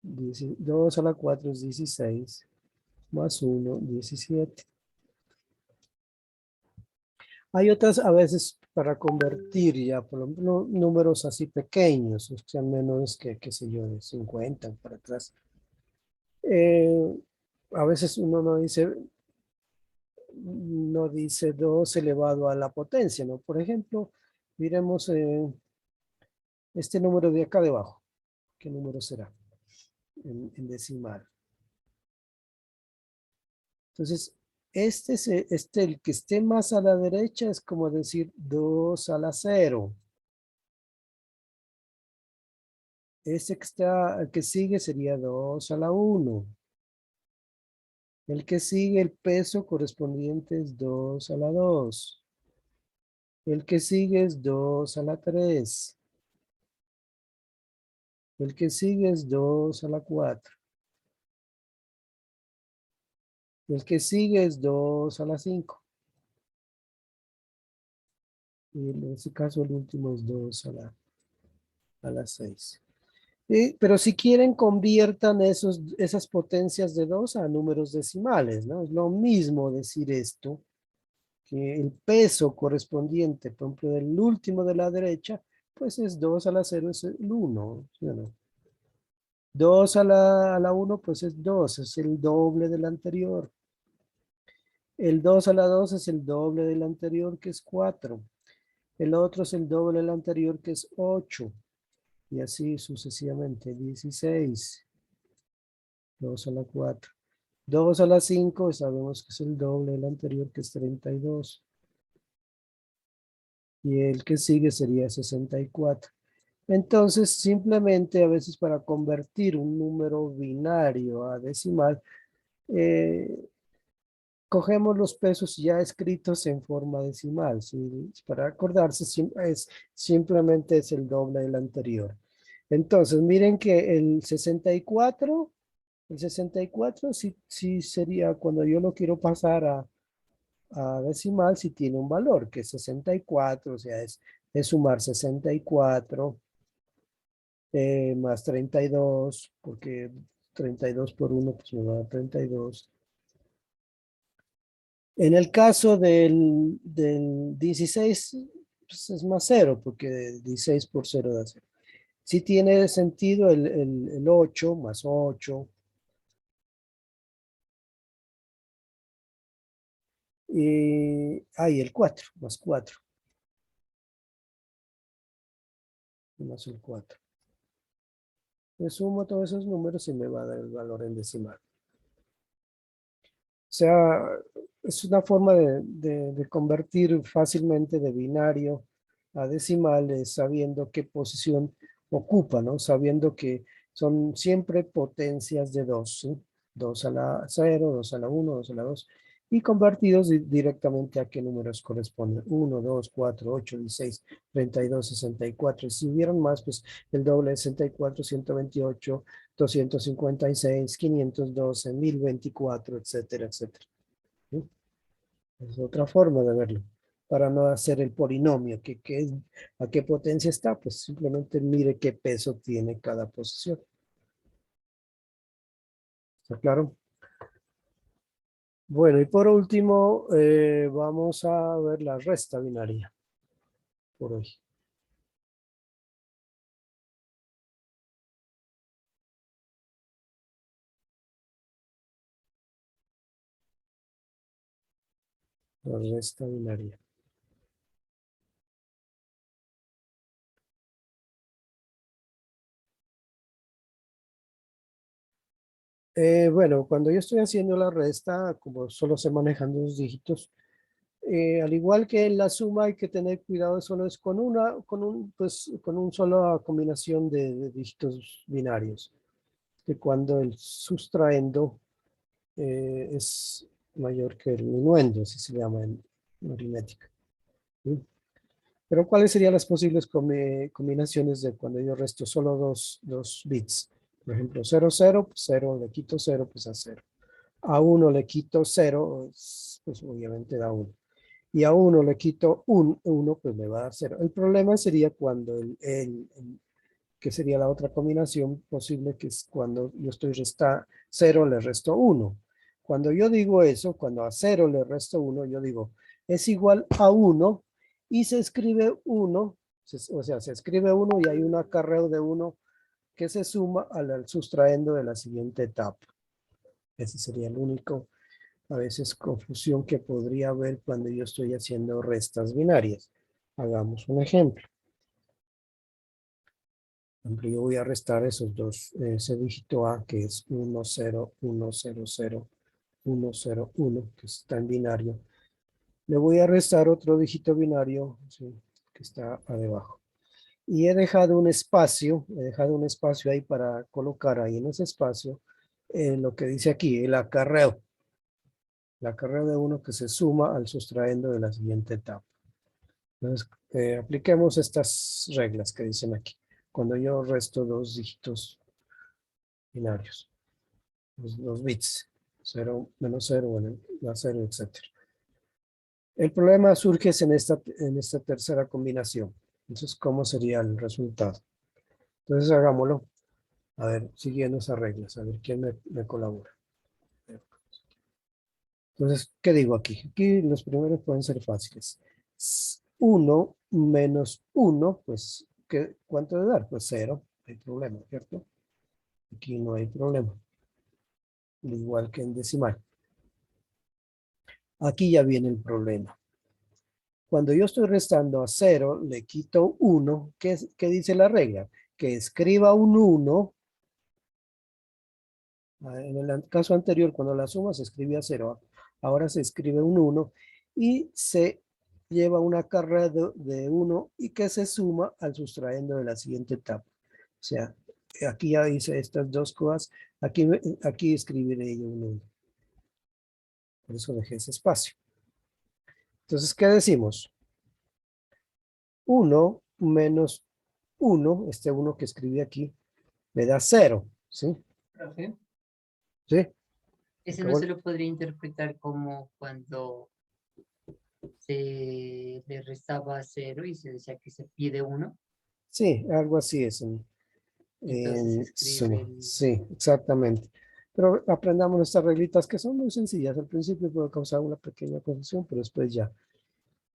2 a la 4 es 16, más 1, 17. Hay otras a veces para convertir ya, por ejemplo, números así pequeños, que sean menos que, qué sé yo, de 50 para atrás. A veces uno no dice 2 elevado a la potencia, ¿no? Por ejemplo, miremos este número de acá debajo. ¿Qué número será? En decimal. Entonces, el que esté más a la derecha es como decir 2 a la 0. El que sigue sería 2 a la 1. El que sigue, el peso correspondiente es 2 a la 2. El que sigue es 2 a la 3. El que sigue es 2 a la 4. El que sigue es 2 a la 5. Y en este caso el último es 2 a la 6. Pero si quieren, conviertan esas potencias de 2 a números decimales, ¿no? Es lo mismo decir esto, que el peso correspondiente, por ejemplo, del último de la derecha, pues es 2 a la 0, es el 1, ¿sí o no? 2 a la 1, pues es 2, es el doble del anterior. El 2 a la 2 es el doble del anterior, que es 4. El otro es el doble del anterior, que es 8. Y así sucesivamente, 16. 2 a la 4. 2 a la 5, sabemos que es el doble del anterior, que es 32. Y el que sigue sería 64. Entonces, simplemente a veces para convertir un número binario a decimal, cogemos los pesos ya escritos en forma decimal. ¿Sí? Para acordarse, simplemente es el doble del anterior. Entonces, miren que el 64 sí sería cuando yo lo quiero pasar a decimal, si tiene un valor, que es 64, o sea, es sumar 64 más 32, porque 32 por 1 pues me va a dar 32. En el caso del 16, pues es más 0, porque 16 por 0 da 0. Sí tiene sentido el 8 más 8. Y el 4 más 4. Más el 4. Le sumo todos esos números y me va a dar el valor en decimal. O sea, es una forma de convertir fácilmente de binario a decimal, sabiendo qué posición ocupa, ¿no? Sabiendo que son siempre potencias de 2, ¿sí? 2 a la 0, 2 a la 1, 2 a la 2, y convertidos directamente a qué números corresponden. 1, 2, 4, 8, 16, 32, 64. Y si hubieran más, pues el doble de 64, 128, 256, 512, 1024, etcétera, etcétera. ¿Sí? Es otra forma de verlo. Para no hacer el polinomio, a qué potencia está, pues simplemente mire qué peso tiene cada posición. ¿Está claro? Bueno, y por último, vamos a ver la resta binaria por hoy. La resta binaria. Bueno, cuando yo estoy haciendo la resta, como solo se manejan dos dígitos, al igual que en la suma hay que tener cuidado, solo es con un solo combinación de dígitos binarios, que cuando el sustraendo es mayor que el minuendo, así se llama en aritmética. ¿Sí? Pero ¿cuáles serían las posibles combinaciones de cuando yo resto solo dos bits? Por ejemplo, 0, 0, pues 0, le quito 0, pues a 0. A 1 le quito 0, pues obviamente da 1. Y a 1 le quito 1, pues me va a dar 0. El problema sería cuando que sería la otra combinación posible, que es cuando yo estoy 0 le resto 1. Cuando yo digo eso, cuando a 0 le resto 1, yo digo es igual a 1 y se escribe 1, o sea, se escribe 1 y hay un acarreo de 1 que se suma al sustraendo de la siguiente etapa. Ese sería el único, a veces, confusión que podría haber cuando yo estoy haciendo restas binarias. Hagamos un ejemplo. Por ejemplo, yo voy a restar esos dos, ese dígito A, que es 1, 0, 1, 0, 0, 1, 0, 1, que está en binario. Le voy a restar otro dígito binario, ¿sí?, que está debajo. Y he dejado un espacio ahí para colocar ahí en ese espacio lo que dice aquí, el acarreo. El acarreo de 1 que se suma al sustraendo de la siguiente etapa. Entonces, apliquemos estas reglas que dicen aquí. Cuando yo resto dos dígitos binarios, los bits, 0, menos 0, más 0, etc. El problema surge en esta tercera combinación. Entonces, ¿cómo sería el resultado? Entonces, hagámoslo. A ver, siguiendo esas reglas, a ver quién me colabora. Entonces, ¿qué digo aquí? Aquí los primeros pueden ser fáciles. 1 menos 1, pues, ¿cuánto debe dar? Pues 0, no hay problema, ¿cierto? Aquí no hay problema. Igual que en decimal. Aquí ya viene el problema. Cuando yo estoy restando a 0, le quito 1. ¿Qué dice la regla? Que escriba un 1. En el caso anterior, cuando la suma se escribía 0. Ahora se escribe un 1 y se lleva una carrera de 1 y que se suma al sustraendo de la siguiente etapa. O sea, aquí ya hice estas dos cosas. Aquí escribiré yo un 1. Por eso dejé ese espacio. Entonces, ¿qué decimos? 1 menos 1, este 1 que escribí aquí, me da 0, ¿sí? Profe, ¿Sí? ese no Acabó. se lo podría interpretar como cuando se le restaba 0 y se decía que se pide 1. Sí, algo así es Entonces se en escribe suma. Sí, exactamente. Pero aprendamos estas reglitas que son muy sencillas. Al principio puede causar una pequeña confusión, pero después ya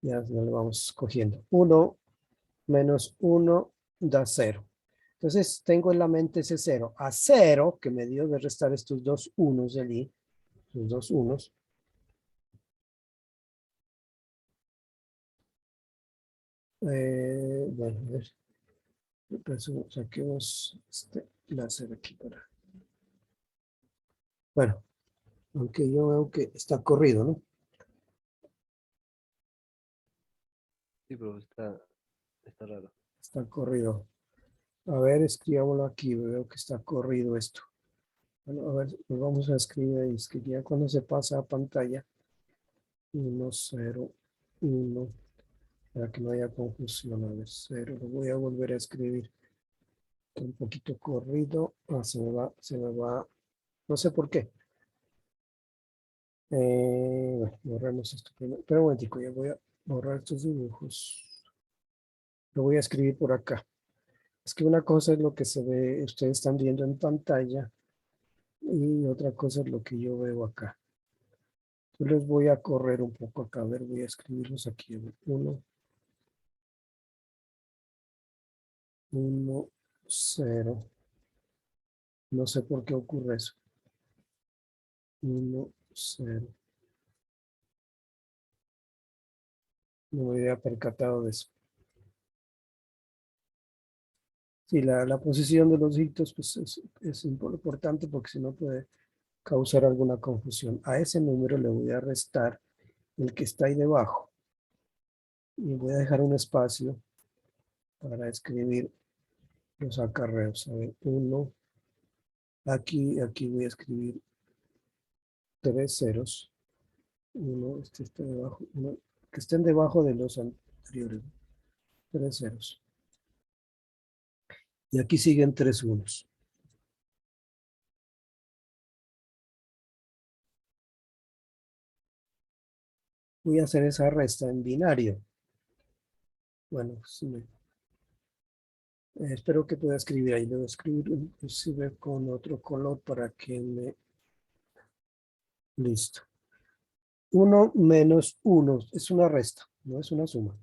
lo vamos cogiendo. 1 menos 1 da 0. Entonces tengo en la mente ese 0. A 0, que me dio de restar estos dos unos de allí, los dos unos. Bueno, a ver. Saquemos este láser aquí para. Bueno, aunque yo veo que está corrido, ¿no? Sí, pero está raro. Está corrido. A ver, escribámoslo aquí. Veo que está corrido esto. Bueno, a ver, nos vamos a escribir ahí. Es que ya cuando se pasa a pantalla, 1, 0, 1, para que no haya confusión. A ver, 0, lo voy a volver a escribir. Está un poquito corrido. Ah, se me va. No sé por qué. Bueno, borramos esto primero. Espera un momentico, ya voy a borrar estos dibujos. Lo voy a escribir por acá. Es que una cosa es lo que se ve, ustedes están viendo en pantalla, y otra cosa es lo que yo veo acá. Yo les voy a correr un poco acá. A ver, voy a escribirlos aquí. 1, 1, 0. No sé por qué ocurre eso. 1, 0. No me había percatado de eso. Sí, la posición de los hitos pues es importante porque si no puede causar alguna confusión. A ese número le voy a restar el que está ahí debajo. Y voy a dejar un espacio para escribir los acarreos. A ver, 1. Aquí voy a escribir 3 ceros. 1, este está debajo. Que estén debajo de los anteriores. 3 ceros. Y aquí siguen 3 unos. Voy a hacer esa resta en binario. Bueno, sí espero que pueda escribir ahí. Le voy a escribir inclusive con otro color para que me... Listo. 1 menos 1 es una resta, no es una suma.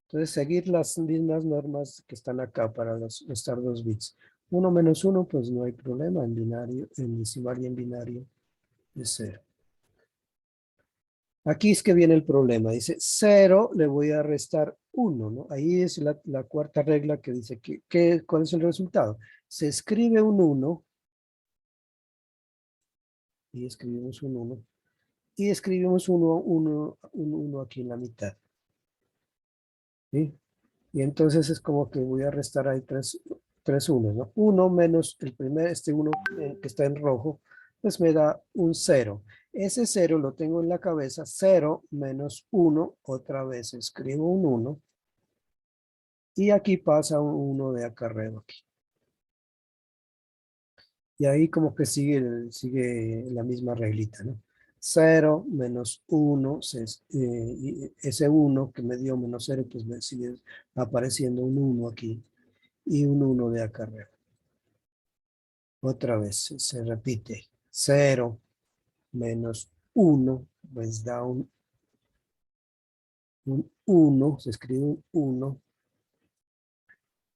Entonces, seguir las mismas normas que están acá para restar 2 bits. 1 menos 1, pues no hay problema en binario, en decimal y en binario es 0. Aquí es que viene el problema. Dice 0, le voy a restar 1, ¿no? Ahí es la cuarta regla que dice ¿cuál es el resultado? Se escribe un 1 y escribimos un 1 y escribimos un 1 aquí en la mitad. ¿Sí? Y entonces es como que voy a restar ahí tres unos, ¿no? 1 menos este 1 que está en rojo, pues me da un 0. Ese 0 lo tengo en la cabeza, 0 menos 1, otra vez escribo un 1. Y aquí pasa un 1 de acarreo aquí. Y ahí como que sigue la misma reglita, ¿no? 0 menos 1, y ese 1 que me dio menos 0, pues me sigue apareciendo un 1 aquí. Y un 1 de acarreo. Otra vez se repite. 0 menos 1, pues da un 1, se escribe un 1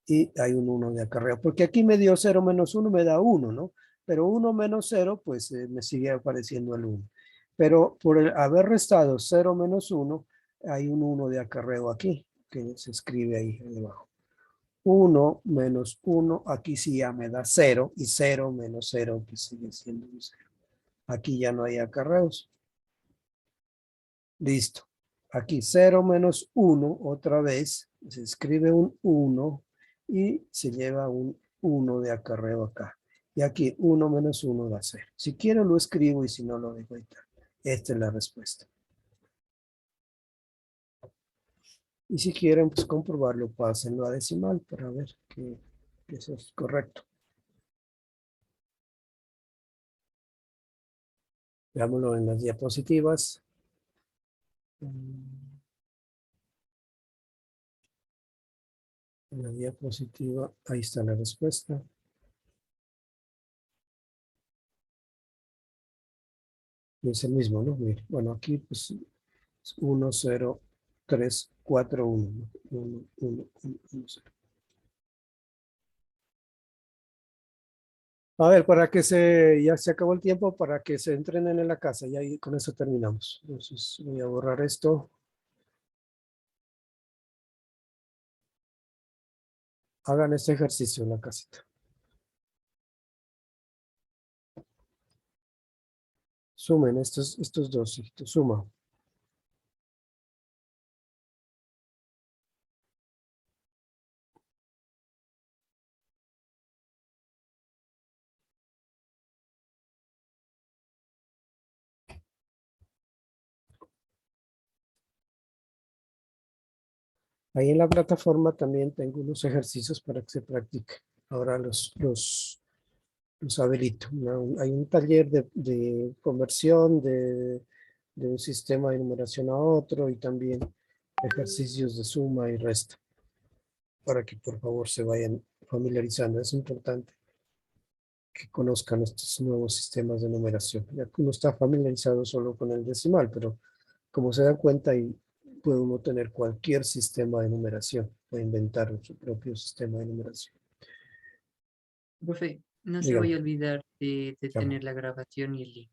y hay un 1 de acarreo. Porque aquí me dio 0 menos 1, me da 1, ¿no? Pero 1 menos 0, pues me sigue apareciendo el 1. Pero por haber restado 0 menos 1, hay un 1 de acarreo aquí, que se escribe ahí debajo. 1 menos 1, aquí sí ya me da 0, y 0 menos 0, pues sigue siendo un 0. Aquí ya no hay acarreos. Listo. Aquí 0 menos 1, otra vez, se escribe un 1 y se lleva un 1 de acarreo acá. Y aquí 1 menos 1 da 0. Si quiero lo escribo y si no lo dejo ahí. Esta es la respuesta. Y si quieren pues comprobarlo, pásenlo a decimal para ver que eso es correcto. Veámoslo en las diapositivas. En la diapositiva, ahí está la respuesta. Y es el mismo, ¿no? Mire, bueno, aquí pues 1, 0, 3, 4, 1. 1, 1, 1, 0. A ver, ya se acabó el tiempo para que se entrenen en la casa y ahí con eso terminamos. Entonces voy a borrar esto. Hagan este ejercicio en la casita. Sumen estos dos hijitos, suma. Ahí en la plataforma también tengo unos ejercicios para que se practique. Ahora los habilito. Hay un taller de conversión de un sistema de numeración a otro y también ejercicios de suma y resta. Para que por favor se vayan familiarizando. Es importante que conozcan estos nuevos sistemas de numeración. Ya que uno está familiarizado solo con el decimal, pero como se dan cuenta, y puede uno tener cualquier sistema de numeración o inventar su propio sistema de numeración. Profe, no se Dígame. vaya a olvidar de Chao. tener la grabación y el link.